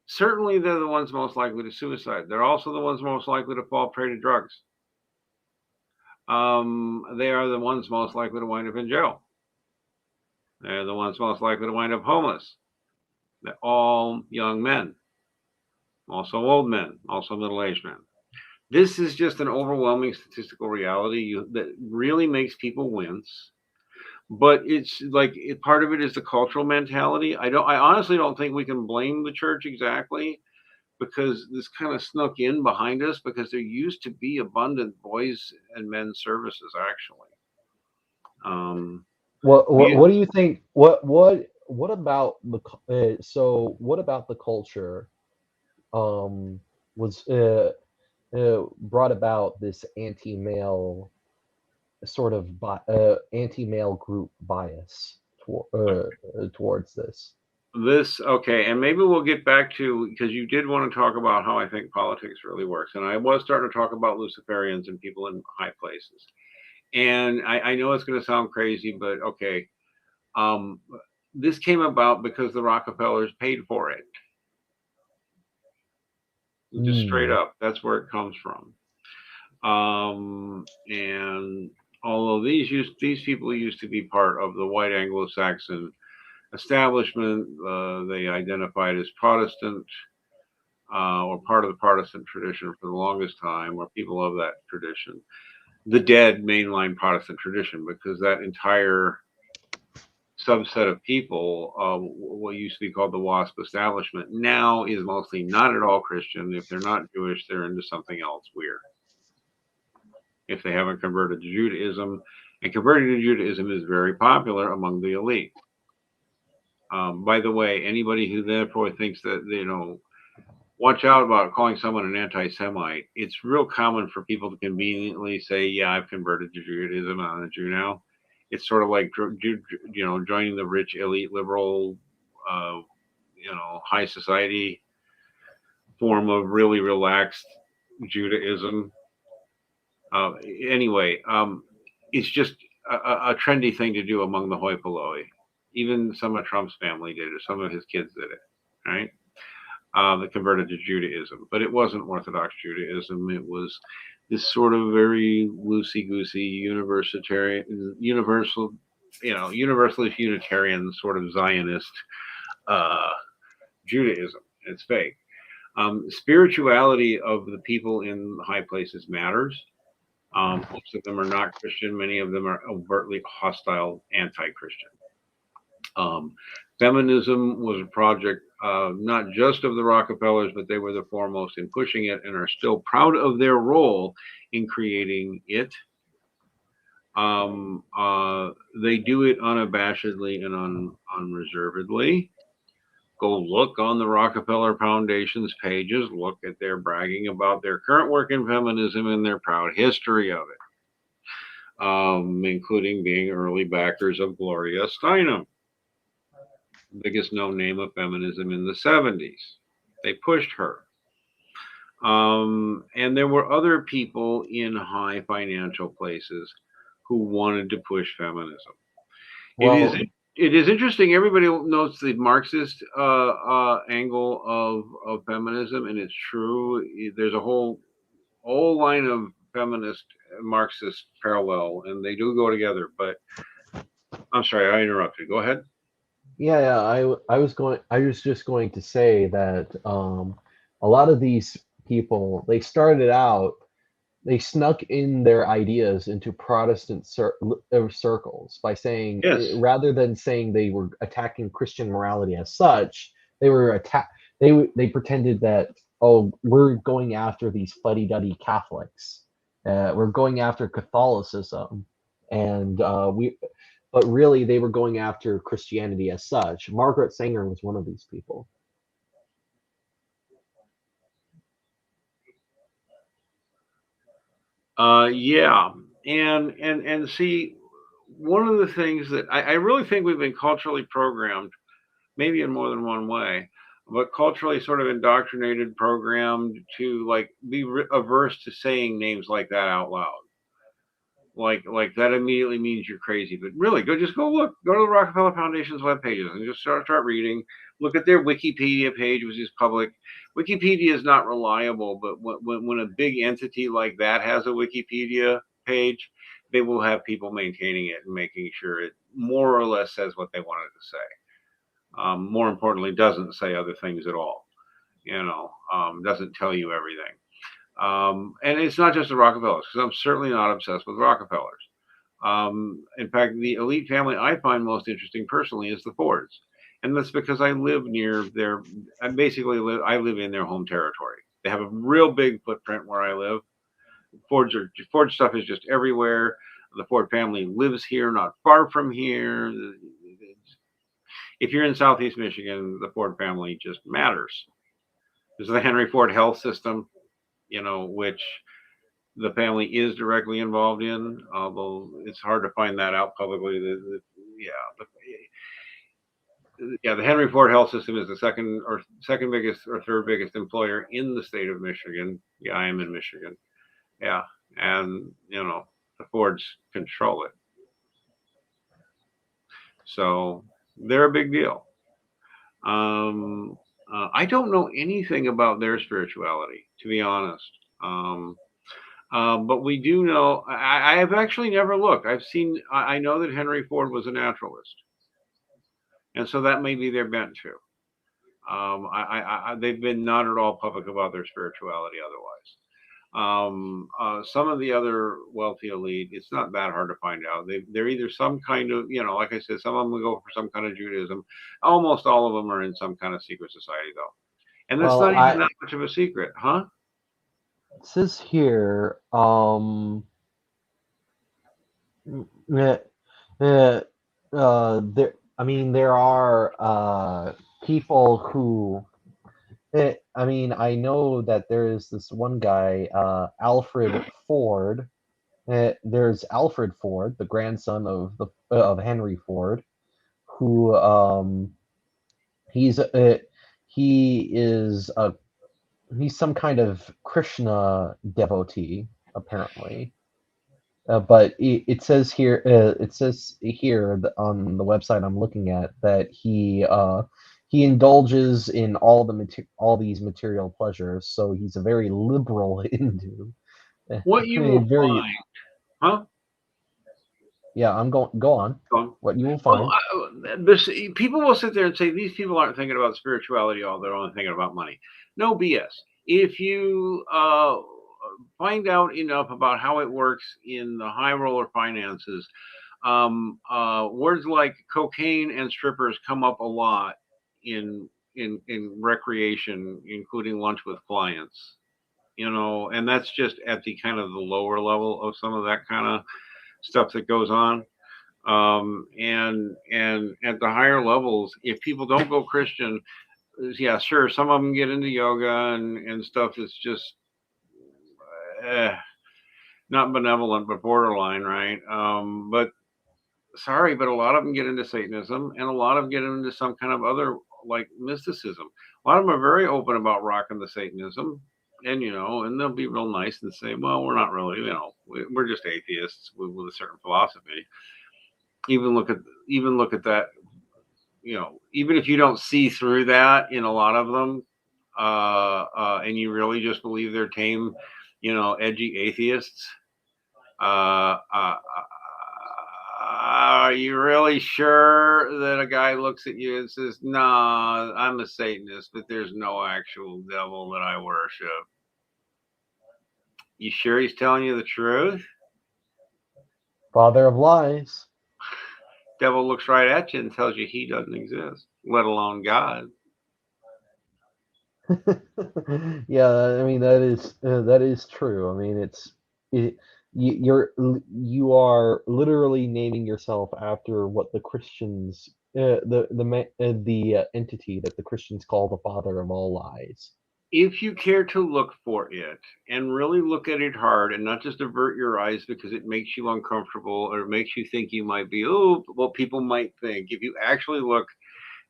Certainly, they're the ones most likely to suicide. They're also the ones most likely to fall prey to drugs. They are the ones most likely to wind up in jail. They're the ones most likely to wind up homeless. They're all young men, also old men, also middle-aged men. This is just an overwhelming statistical reality that really makes people wince. But it's like part of it is the cultural mentality. I honestly don't think we can blame the church exactly because this kind of snuck in behind us because there used to be abundant boys and men's services actually. Um, What do you think? What about the what about the culture? Um, was brought about this anti-male sort of anti-male group bias towards this. Okay, and maybe we'll get back to, because you did want to talk about how I think politics really works, and I was starting to talk about Luciferians and people in high places. And I know it's going to sound crazy, but okay. This came about because the Rockefellers paid for it. Just straight up, that's where it comes from. And although these people used to be part of the white Anglo-Saxon establishment, they identified as Protestant, or part of the Protestant tradition for the longest time, or people of that tradition, the dead mainline Protestant tradition, because that entire subset of people, what used to be called the WASP establishment, now is mostly not at all Christian. If they're not Jewish, they're into something else weird, if they haven't converted to Judaism. And converting to Judaism is very popular among the elite. By the way, anybody who therefore thinks that, watch out about calling someone an anti-Semite. It's real common for people to conveniently say, yeah, I've converted to Judaism, I'm a Jew now. It's sort of like, joining the rich, elite, liberal, high society form of really relaxed Judaism. Anyway, it's just a trendy thing to do among the hoi polloi. Even some of Trump's family did it. Some of his kids did it, right? That converted to Judaism, but it wasn't Orthodox Judaism. It was this sort of very loosey-goosey, universalist Unitarian sort of Zionist Judaism. It's fake. Spirituality of the people in high places matters. Most of them are not Christian. Many of them are overtly hostile, anti-Christian. Feminism was a project not just of the Rockefellers, but they were the foremost in pushing it and are still proud of their role in creating it. They do it unabashedly and unreservedly. Go look on the Rockefeller Foundation's pages. Look at their bragging about their current work in feminism and their proud history of it, including being early backers of Gloria Steinem, biggest known name of feminism in the 70s. They pushed her. And there were other people in high financial places who wanted to push feminism. Well, it is interesting. Everybody knows the Marxist angle of feminism, and it's true. There's a whole line of feminist Marxist parallel, and they do go together. But I'm sorry, I interrupted. Go ahead. Yeah, I was just going to say that a lot of these people, they started out, they snuck in their ideas into Protestant circles by saying, yes, rather than saying they were attacking Christian morality as such, they were they pretended that, oh, we're going after these fuddy-duddy Catholics, we're going after Catholicism, and but really they were going after Christianity as such. Margaret Sanger was one of these people. Yeah, and see, one of the things that I really think we've been culturally programmed, maybe in more than one way, but culturally sort of indoctrinated, programmed to like be averse to saying names like that out loud. Like that immediately means you're crazy. But really, go to the Rockefeller Foundation's web pages and just start reading. Look at their Wikipedia page, which is public. Wikipedia is not reliable, but when a big entity like that has a Wikipedia page, they will have people maintaining it and making sure it more or less says what they wanted to say. More importantly, doesn't say other things at all. Doesn't tell you everything. And it's not just the Rockefellers, because I'm certainly not obsessed with Rockefellers. In fact, the elite family I find most interesting personally is the Fords. And that's because I live near their, I live in their home territory. They have a real big footprint where I live. Ford stuff is just everywhere. The Ford family lives here, not far from here. If you're in Southeast Michigan, the Ford family just matters. There's the Henry Ford health system, which the family is directly involved in, although it's hard to find that out publicly. The Henry Ford health system is the second biggest or third biggest employer in the state of Michigan. Yeah, I am in Michigan. Yeah, and the Fords control it, so they're a big deal. I don't know anything about their spirituality, to be honest. But we do know. I have actually never looked. I know that Henry Ford was a naturalist, and so that may be their bent too. They've been not at all public about their spirituality otherwise. Some of the other wealthy elite, it's not that hard to find out. They're either some kind of, like I said, some of them will go for some kind of Judaism. Almost all of them are in some kind of secret society, though. And that's not even that much of a secret, huh? It says here, there. I mean, there are people who. I mean, I know that there is this one guy, Alfred Ford. There's Alfred Ford, the grandson of Henry Ford, who he's he's some kind of Krishna devotee apparently. But it says here, on the website I'm looking at that he indulges in all these material pleasures, so he's a very liberal Hindu. What you will find, huh? Yeah, I'm going. Go on. What you will find. People will sit there and say these people aren't thinking about spirituality, all they're only thinking about money. No BS. If you find out enough about how it works in the high roller finances, words like cocaine and strippers come up a lot in recreation, including lunch with clients. And that's just at the kind of the lower level of some of that kind of stuff that goes on. And at the higher levels, if people don't go Christian, yeah, sure, some of them get into yoga and stuff that's just not benevolent but borderline, right? But sorry, but a lot of them get into Satanism, and a lot of them get into some kind of other like mysticism. A lot of them are very open about rocking the Satanism, and and they'll be real nice and say, well, we're not really, we're just atheists with a certain philosophy. Even look at that, even if you don't see through that in a lot of them, and you really just believe they're tame, edgy atheists, are you really sure that a guy looks at you and says, nah, I'm a Satanist, but there's no actual devil that I worship? You sure he's telling you the truth? Father of lies. Devil looks right at you and tells you he doesn't exist, let alone God. Yeah, I mean that is true. I mean you are literally naming yourself after what the Christians the entity that the Christians call the father of all lies. If you care to look for it and really look at it hard and not just avert your eyes because it makes you uncomfortable or makes you think you might be, what people might think. If you actually look,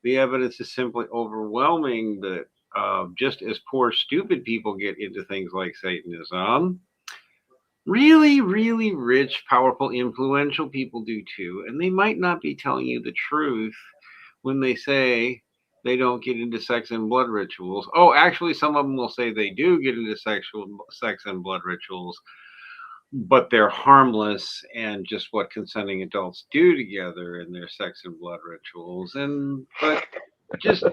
the evidence is simply overwhelming that just as poor, stupid people get into things like Satanism, really, really rich, powerful, influential people do too. And they might not be telling you the truth when they say they don't get into sex and blood rituals. Oh, actually, some of them will say they do get into sex and blood rituals, but they're harmless and just what consenting adults do together in their sex and blood rituals. But just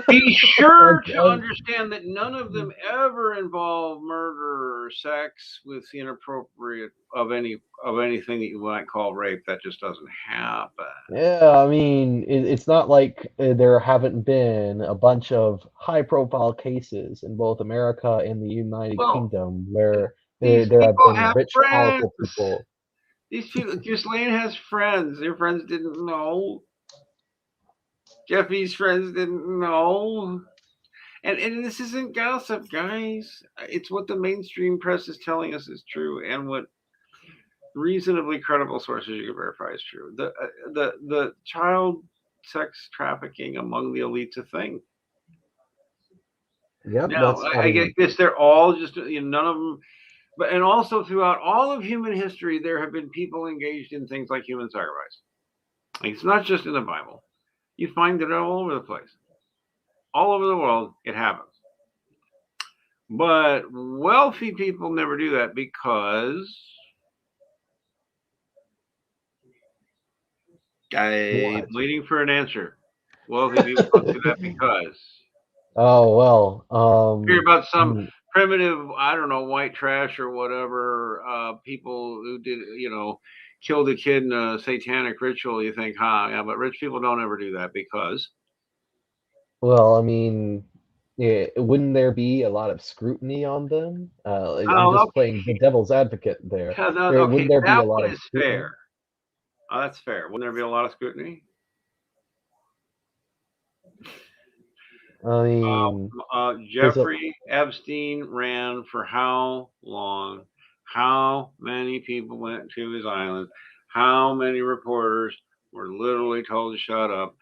be sure to understand that none of them ever involve murder or sex with inappropriate of anything that you might call rape. That just doesn't happen. Yeah, I mean, it's not like there haven't been a bunch of high-profile cases in both America and the United Kingdom where there have been rich, powerful people. These people, Ghislaine has friends. Their friends didn't know. Jeffy's friends didn't know. And this isn't gossip, guys. It's what the mainstream press is telling us is true, and what reasonably credible sources you can verify is true. The child sex trafficking among the elite's a thing. Yep, Now, that's. I get this. They're all just, none of them. But and also throughout all of human history, there have been people engaged in things like human sacrifice. Like, it's not just in the Bible. You find it all over the place, all over the world. It happens. But wealthy people never do that because I'm What? waiting for an answer. Wealthy people don't do that because Oh well. hear about some Mm, primitive, I don't know, white trash or whatever, people who did, killed a kid in a satanic ritual. You think, yeah, but rich people don't ever do that because. well, I mean, yeah, wouldn't there be a lot of scrutiny on them? I'm Oh, just playing the devil's advocate there. okay, no, Wouldn't okay, there be that a lot one of is scrutiny? fair. Oh, that's fair. Wouldn't there be a lot of scrutiny? I mean, there's a. Jeffrey Epstein ran for how long? How many people went to his island? How many reporters were literally told to shut up?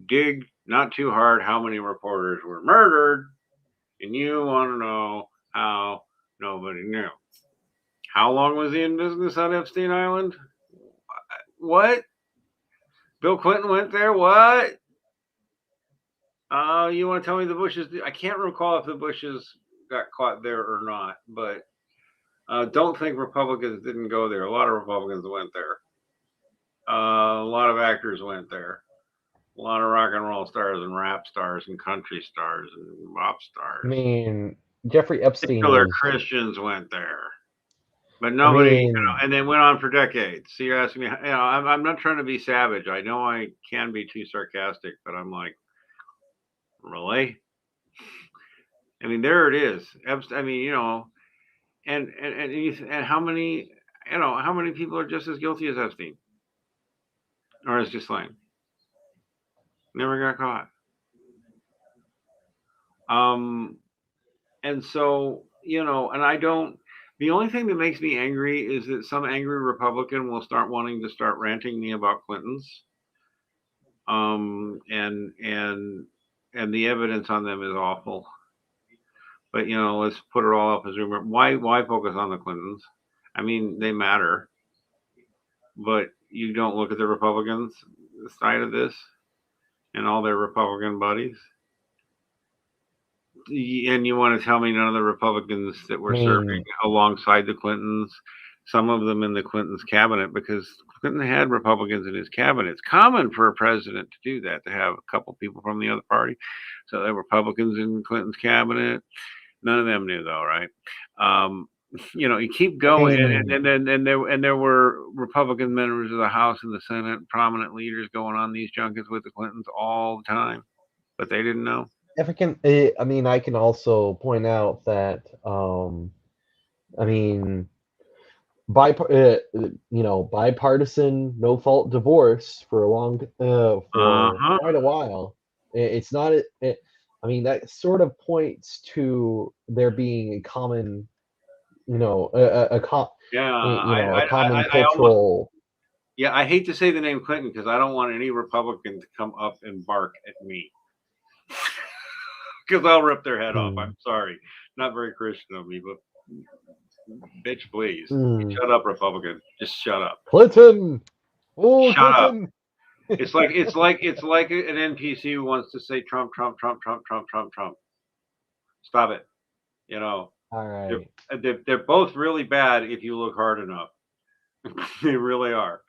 Dig not too hard how many reporters were murdered, and you want to know how nobody knew. How long was he in business on Epstein Island? What? Bill Clinton went there? What? You want to tell me the Bushes? I can't recall if the Bushes got caught there or not, but don't think Republicans didn't go there. A lot of Republicans went there. A lot of actors went there. A lot of rock and roll stars and rap stars and country stars and pop I stars. mean, Jeffrey Epstein Particular was. Christians went there, but I nobody, mean, and they went on for decades. So you're asking me, I'm not trying to be savage. I know I can be too sarcastic, but I'm like, really? I mean, there it is. I mean, and how many, how many people are just as guilty as Epstein or as Ghislaine? Never got caught. Um, and so, and I don't. The only thing that makes me angry is that some angry Republican will start wanting to start ranting me about Clintons. And the evidence on them is awful. But let's put it all up as rumor. Why focus on the Clintons? I mean, they matter, but you don't look at the Republicans side of this and all their Republican buddies. And you want to tell me none of the Republicans that I were serving mean, alongside the Clintons, some of them in the Clintons cabinet, because Clinton had Republicans in his cabinet. It's common for a president to do that, to have a couple people from the other party. So there were Republicans in Clinton's cabinet. None of them knew, though, right? You keep I going, mean, and there were Republican members of the House and the Senate, prominent leaders going on these junkets with the Clintons all the time, but they didn't know. African. I mean, I can also point out that. I mean, bipartisan, no fault divorce for Uh for huh. quite a while. It's not. I mean, that sort of points to there being a common, Yeah, a common I almost, cultural. yeah, I hate to say the name Clinton because I don't want any Republican to come up and bark at me because I'll rip their head off. I'm Hmm, sorry, not very Christian of me, but bitch, please, hmm. shut up, Republican. Just shut up. Clinton. Oh, Shut up. Clinton. It's like an NPC who wants to say Trump, Trump, Trump, Trump, Trump, Trump, Trump. Stop it. You know, All they're right. they're both really bad if you look hard enough. They really are.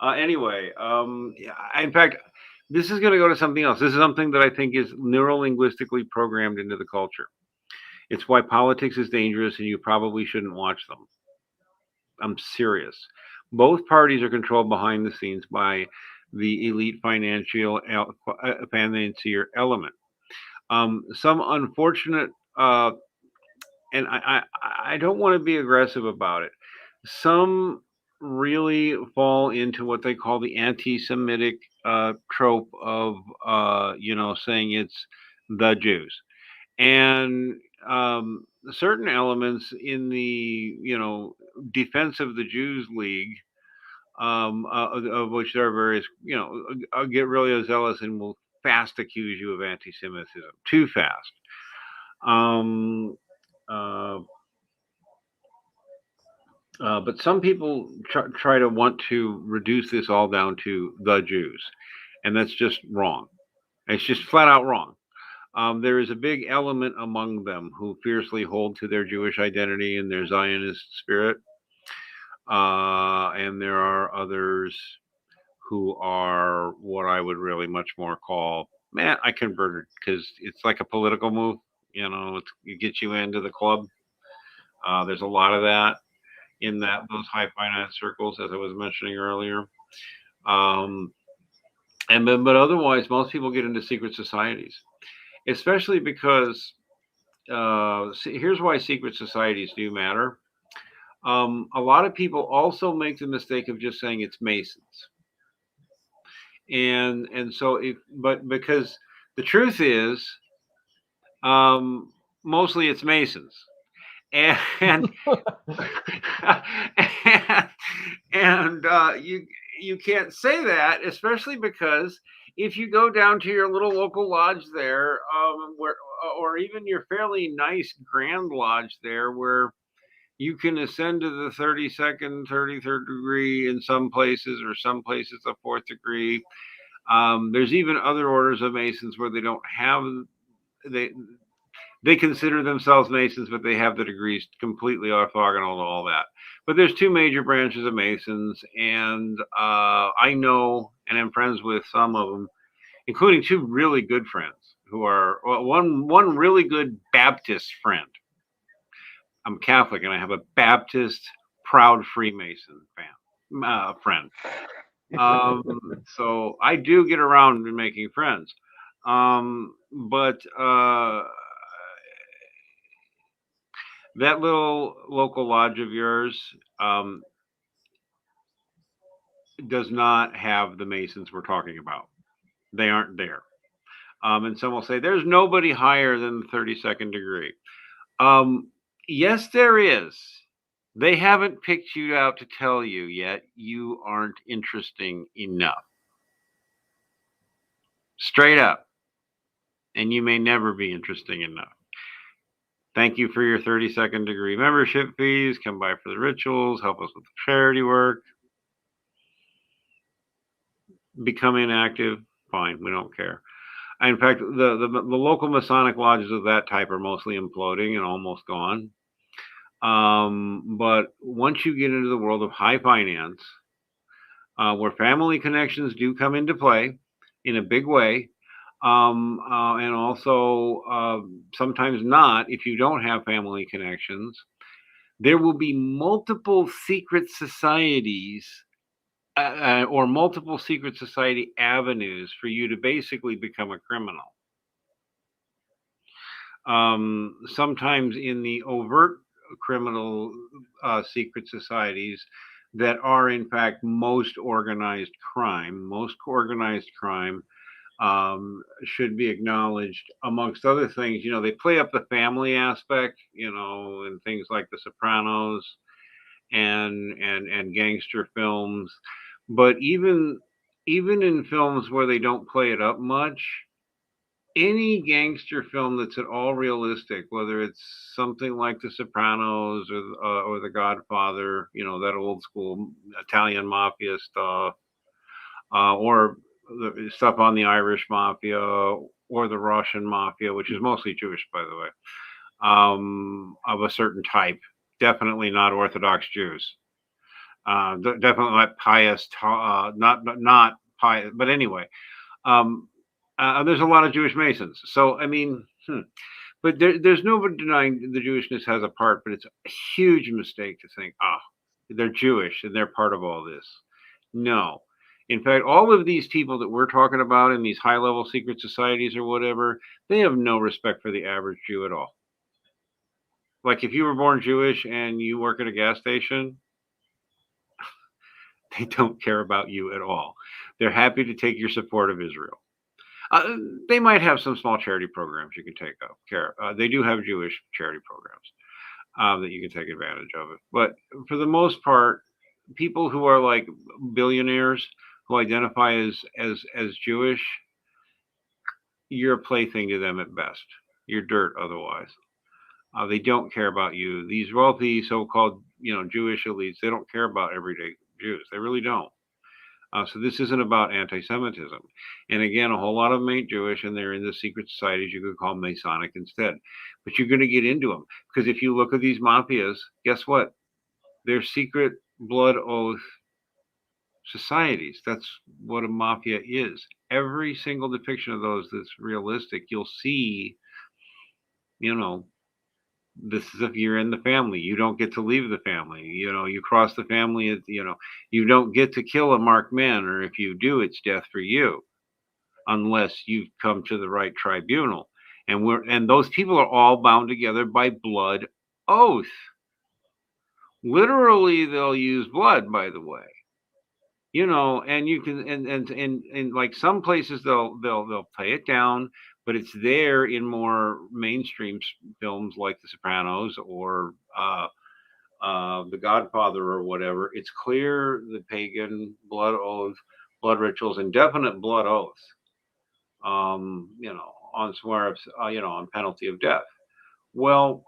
Anyway, yeah, in fact, this is going to go to something else. This is something that I think is neurolinguistically programmed into the culture. It's why politics is dangerous and you probably shouldn't watch them. I'm serious. Both parties are controlled behind the scenes by the elite financier element. Some unfortunate, and I don't want to be aggressive about it. Some really fall into what they call the anti-Semitic trope of saying it's the Jews. And certain elements in the defense of the Jews League, of which there are various, get really zealous and will fast accuse you of anti-Semitism, too fast. Um, uh, but some people try to want to reduce this all down to the Jews, and that's just wrong. It's just flat out wrong. There is a big element among them who fiercely hold to their Jewish identity and their Zionist spirit. And there are others who are what I would really much more call, man, I converted, because it's like a political move. It gets you into the club. There's a lot of that in those high finance circles, as I was mentioning earlier. Um, but otherwise, most people get into secret societies, especially because here's why secret societies do matter. A lot of people also make the mistake of just saying it's Masons, and so but because the truth is, um, mostly it's Masons, and and, you can't say that, especially because if you go down to your little local lodge there, where or even your fairly nice grand lodge there, where you can ascend to the 32nd, 33rd degree in some places, or some places the fourth degree. There's even other orders of Masons where they don't have they consider themselves Masons, but they have the degrees completely orthogonal to all that. But there's two major branches of Masons, and I know and am friends with some of them, including two really good friends who are one really good Baptist friend. I'm Catholic, and I have a Baptist proud Freemason friend. So I do get around in making friends, but that little local lodge of yours does not have the Masons we're talking about. They aren't there. And some will say there's nobody higher than the 32nd degree. Yes, there is. They haven't picked you out to tell you yet. You aren't interesting enough. Straight up. And you may never be interesting enough. Thank you for your 32nd degree membership fees. Come by for the rituals. Help us with the charity work. Become inactive. Fine. We don't care. In fact, the local Masonic lodges of that type are mostly imploding and almost gone. But once you get into the world of high finance, where family connections do come into play in a big way, and also sometimes not if you don't have family connections, there will be multiple secret societies or multiple secret society avenues for you to basically become a criminal. Sometimes in the overt criminal secret societies that are in fact most organized crime should be acknowledged. Amongst other things, they play up the family aspect, in things like The Sopranos and gangster films. But even in films where they don't play it up much, any gangster film that's at all realistic, whether it's something like The Sopranos or The Godfather, that old school Italian mafia stuff, or the stuff on the Irish mafia or the Russian mafia, which is mostly Jewish, by the way, of a certain type. Definitely not Orthodox Jews. Definitely not pious, not pious. But anyway, there's a lot of Jewish Masons. So I mean, but there's nobody denying the Jewishness has a part. But it's a huge mistake to think, they're Jewish and they're part of all this. No. In fact, all of these people that we're talking about in these high-level secret societies or whatever, they have no respect for the average Jew at all. Like if you were born Jewish and you work at a gas station, they don't care about you at all. They're happy to take your support of Israel. They might have some small charity programs you can take care of. They do have Jewish charity programs that you can take advantage of it. But for the most part, people who are like billionaires who identify as Jewish, you're a plaything to them at best. You're dirt otherwise. They don't care about you. These wealthy so-called, Jewish elites, they don't care about everyday Jews. They really don't. So this isn't about anti-Semitism. And again, a whole lot of them ain't Jewish, and they're in the secret societies. You could call them Masonic instead. But you're going to get into them because if you look at these mafias, guess what? They're secret blood oath societies. That's what a mafia is. Every single depiction of those that's realistic, you'll see, you know, this is if you're in the family. You don't get to leave the family. You cross the family. You don't get to kill a marked man, or if you do, it's death for you, unless you've come to the right tribunal. And those people are all bound together by blood oath. Literally, they'll use blood, by the way. And you can and like some places they'll play it down, but it's there in more mainstream films like The Sopranos or The Godfather or whatever. It's clear the pagan blood oath, blood rituals, and definite blood oaths. On swear, on penalty of death. Well,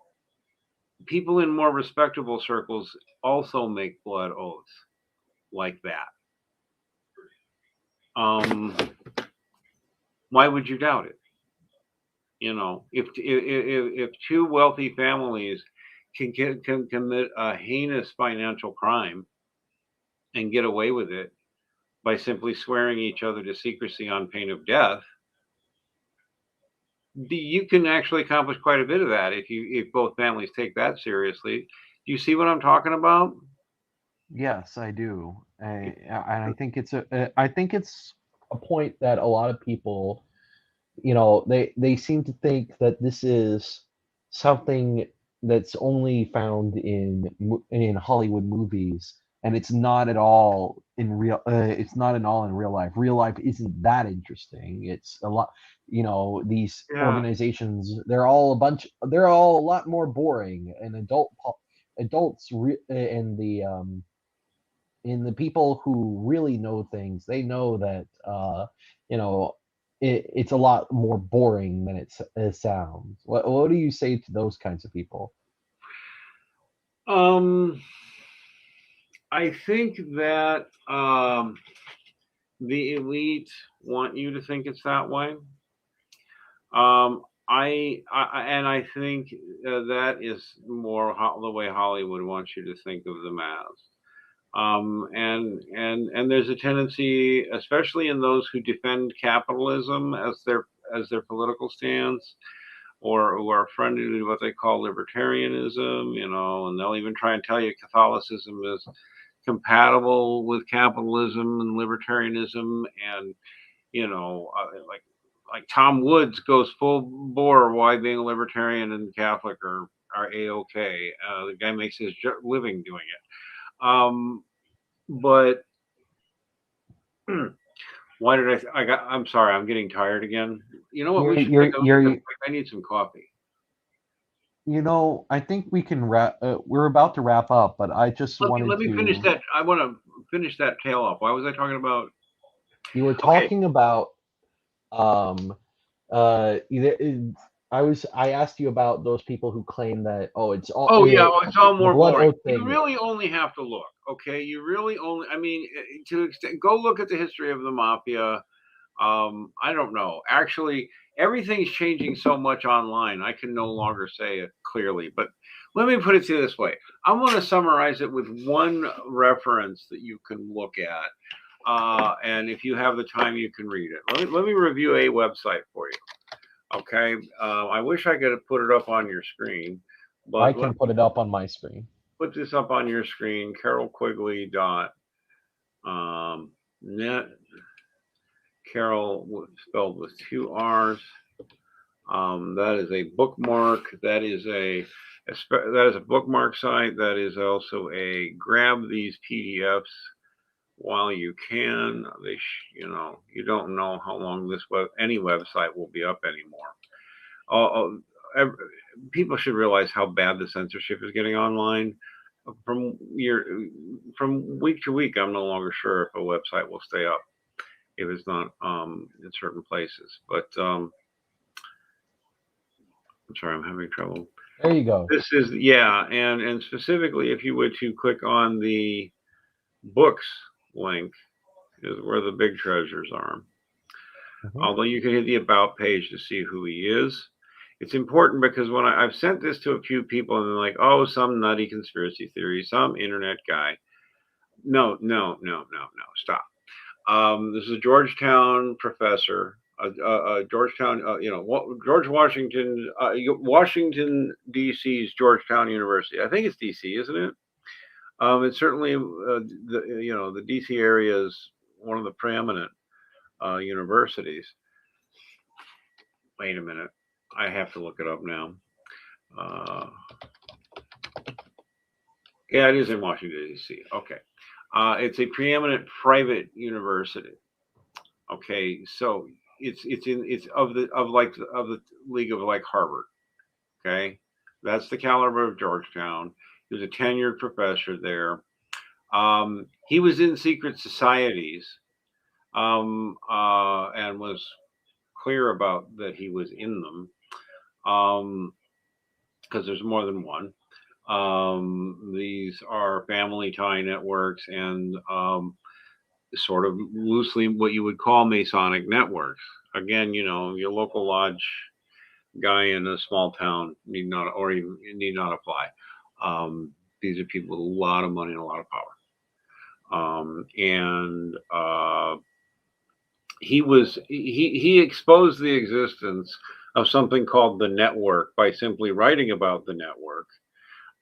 people in more respectable circles also make blood oaths like that. Why would you doubt it? If two wealthy families can commit a heinous financial crime and get away with it by simply swearing each other to secrecy on pain of death, you can actually accomplish quite a bit of that if both families take that seriously. Do you see what I'm talking about? Yes, I do. And I think it's a point that a lot of people, they seem to think that this is something that's only found in Hollywood movies, and it's not at all in real. It's not at all in real life. Real life isn't that interesting. It's a lot. These Yeah. organizations, they're all a lot more boring, and adults in the people who really know things, they know that you know it's a lot more boring than it sounds. What do you say to those kinds of people? Um, I think that the elite want you to think it's that way. I think that is more the way Hollywood wants you to think of them as. And there's a tendency, especially in those who defend capitalism as their political stance, or who are friendly to what they call libertarianism, and they'll even try and tell you Catholicism is compatible with capitalism and libertarianism, and like Tom Woods goes full bore why being a libertarian and Catholic are a-okay. The guy makes his living doing it. But why did I'm sorry, I'm getting tired again. You know what? We should take a You're I need some coffee. I think we can wrap. We're about to wrap up, but I just Let wanted me finish to. that. I want to finish that tail off. Why was I talking about? You were Okay. talking about um I asked you about those people who claim that, it's all Oh yeah, it's all the more blood boring. oath You thing. really only have to look. Okay, you really only. I mean, to extent, go look at the history of the mafia. I don't know. Actually, everything's changing so much online. I can no longer say it clearly. But let me put it to you this way. I want to summarize it with one reference that you can look at. And if you have the time, you can read it. Let me review a website for you. Okay. I wish I could have put it up on your screen, I but let can put it up on my screen. put this up on your screen. Net. Carol spelled with two R's. That is a bookmark. That is a bookmark site. That is also a grab these PDFs while you can. You don't know how long any website will be up anymore. All, People should realize how bad the censorship is getting online. From year, from week to week, I'm no longer sure if a website will stay up if it's not in certain places. But I'm sorry, I'm having trouble. There you go. This is and specifically, if you were to click on the books link, is where the big treasures are. Mm-hmm. Although you can hit the about page to see who he is. It's important because when I've sent this to a few people and they're like, "Oh, some nutty conspiracy theory, some internet guy." No, no, no, no, no. Stop. This is a Georgetown professor, Georgetown, George Washington, Washington D.C.'s Georgetown University. I think it's D.C., isn't it? It's certainly the D.C. area is one of the preeminent universities. Wait a minute, I have to look it up now. Uh, yeah, it is in Washington D.C. Okay, it's a preeminent private university. Okay, so it's of the league of like Harvard. Okay, that's the caliber of Georgetown. He was a tenured professor there. He was in secret societies and was clear about that he was in them because there's more than one. These are family tie networks and sort of loosely what you would call Masonic networks. Again, your local lodge guy in a small town need not, or even need not apply. These are people with a lot of money and a lot of power. And he exposed the existence of something called the network by simply writing about the network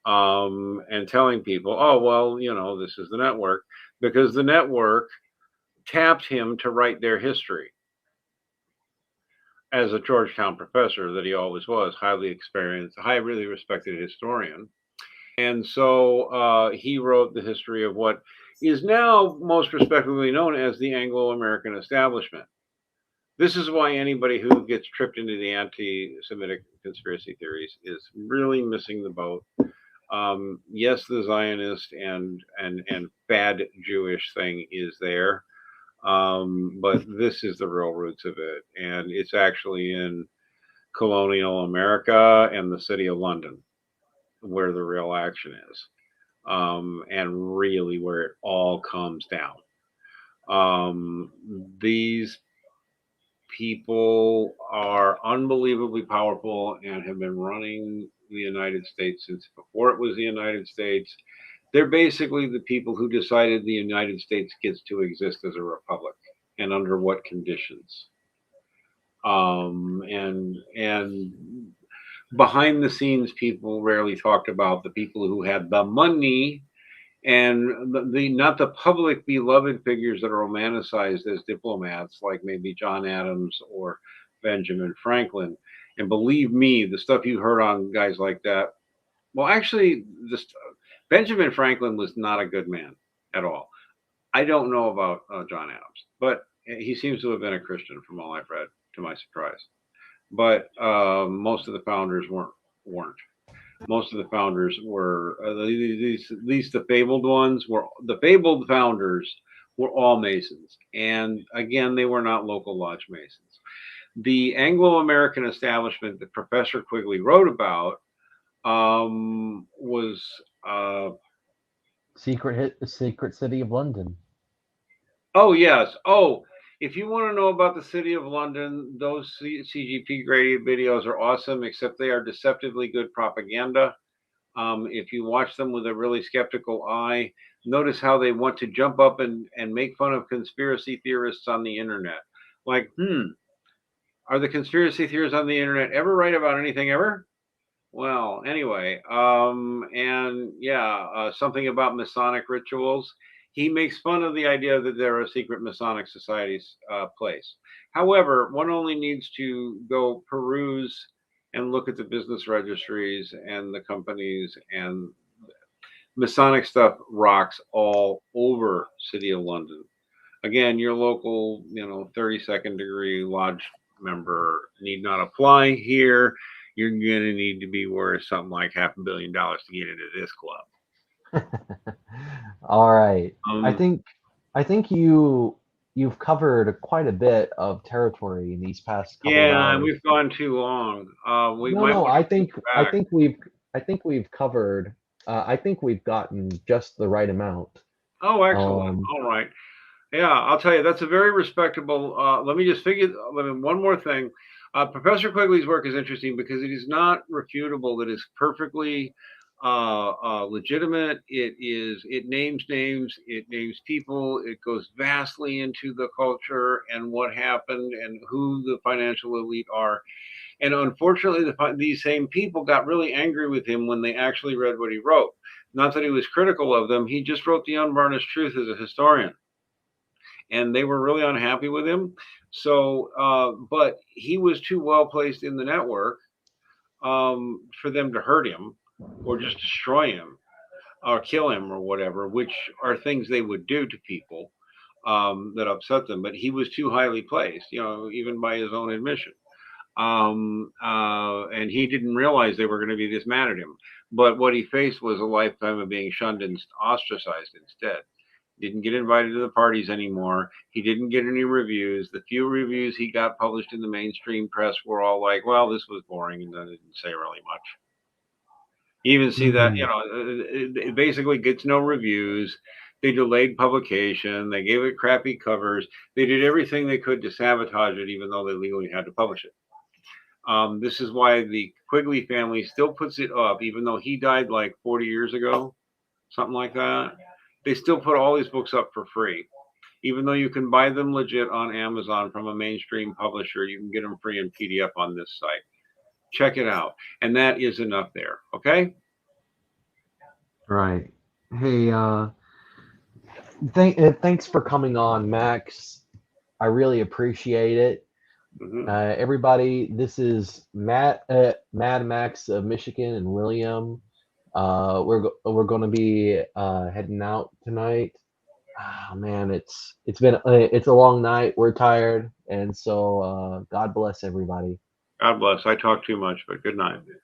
and telling people, oh well, this is the network, because the network tapped him to write their history as a Georgetown professor that he always was, highly experienced, highly respected historian. And so he wrote the history of what is now most respectably known as the Anglo-American establishment. This is why anybody who gets tripped into the anti-Semitic conspiracy theories is really missing the boat. Yes, the Zionist and bad Jewish thing is there, but this is the real roots of it, and it's actually in colonial America and the city of London where the real action is, and really where it all comes down. These people are unbelievably powerful and have been running the United States since before it was the United States. They're basically the people who decided the United States gets to exist as a republic and under what conditions. And behind the scenes, people rarely talked about the people who had the money and the not the public beloved figures that are romanticized as diplomats, like maybe John Adams or Benjamin Franklin. And believe me, the stuff you heard on guys like that, well, actually, Benjamin Franklin was not a good man at all. I don't know about John Adams, but he seems to have been a Christian from all I've read, to my surprise. But most of the founders weren't. Most of the founders were these the fabled ones were the fabled founders were all Masons, and again, they were not local lodge Masons. The Anglo-American establishment that Professor Quigley wrote about was Secret City of London. oh yes, oh. If you want to know about the city of London, those CGP graded videos are awesome, except they are deceptively good propaganda. If you watch them with a really skeptical eye, notice how they want to jump up and make fun of conspiracy theorists on the internet. Like, are the conspiracy theorists on the internet ever right about anything ever? Well, anyway, and yeah, something about Masonic rituals. He makes fun of the idea that there are secret Masonic societies place. However, one only needs to go peruse and look at the business registries and the companies and Masonic stuff rocks all over City of London. Again, your local, 32nd degree lodge member need not apply here. You're going to need to be worth something like $500 million to get into this club. All right. I Um, think I think you've covered quite a bit of territory in these past couple of yeah, hours. we've gone too long. We No, might no, want to pull it I back. think we've covered I think we've gotten just the right amount. Oh, excellent. Um, All right. Yeah, I'll tell you, that's a very respectable. Let me just figure. Let me one more thing. Professor Quigley's work is interesting because it is not refutable. It is perfectly legitimate. It is. It names names. It names people. It goes vastly into the culture and what happened and who the financial elite are. And unfortunately, these same people got really angry with him when they actually read what he wrote. Not that he was critical of them. He just wrote the unvarnished truth as a historian, and they were really unhappy with him. So, but he was too well placed in the network for them to hurt him or just destroy him or kill him or whatever, which are things they would do to people that upset them. But he was too highly placed, even by his own admission. And he didn't realize they were going to be this mad at him. But what he faced was a lifetime of being shunned and ostracized instead. Didn't get invited to the parties anymore. He didn't get any reviews. The few reviews he got published in the mainstream press were all like, well, this was boring, and then it didn't say really much. You even see that, mhm. it basically gets no reviews. They delayed publication. They gave it crappy covers. They did everything they could to sabotage it, even though they legally had to publish it. This is why the Quigley family still puts it up, even though he died like 40 years ago, something like that. They still put all these books up for free. Even though you can buy them legit on Amazon from a mainstream publisher, you can get them free in PDF on this site. Check it out. And that is enough there. Okay? Right. Hey, thanks for coming on, Max. I really appreciate it. Mm-hmm. Everybody, this is Mad Max of Michigan and William. We're going to be heading out tonight. Ah, man, it's a long night. We're tired, and so God bless everybody. God bless. I talk too much, but good night.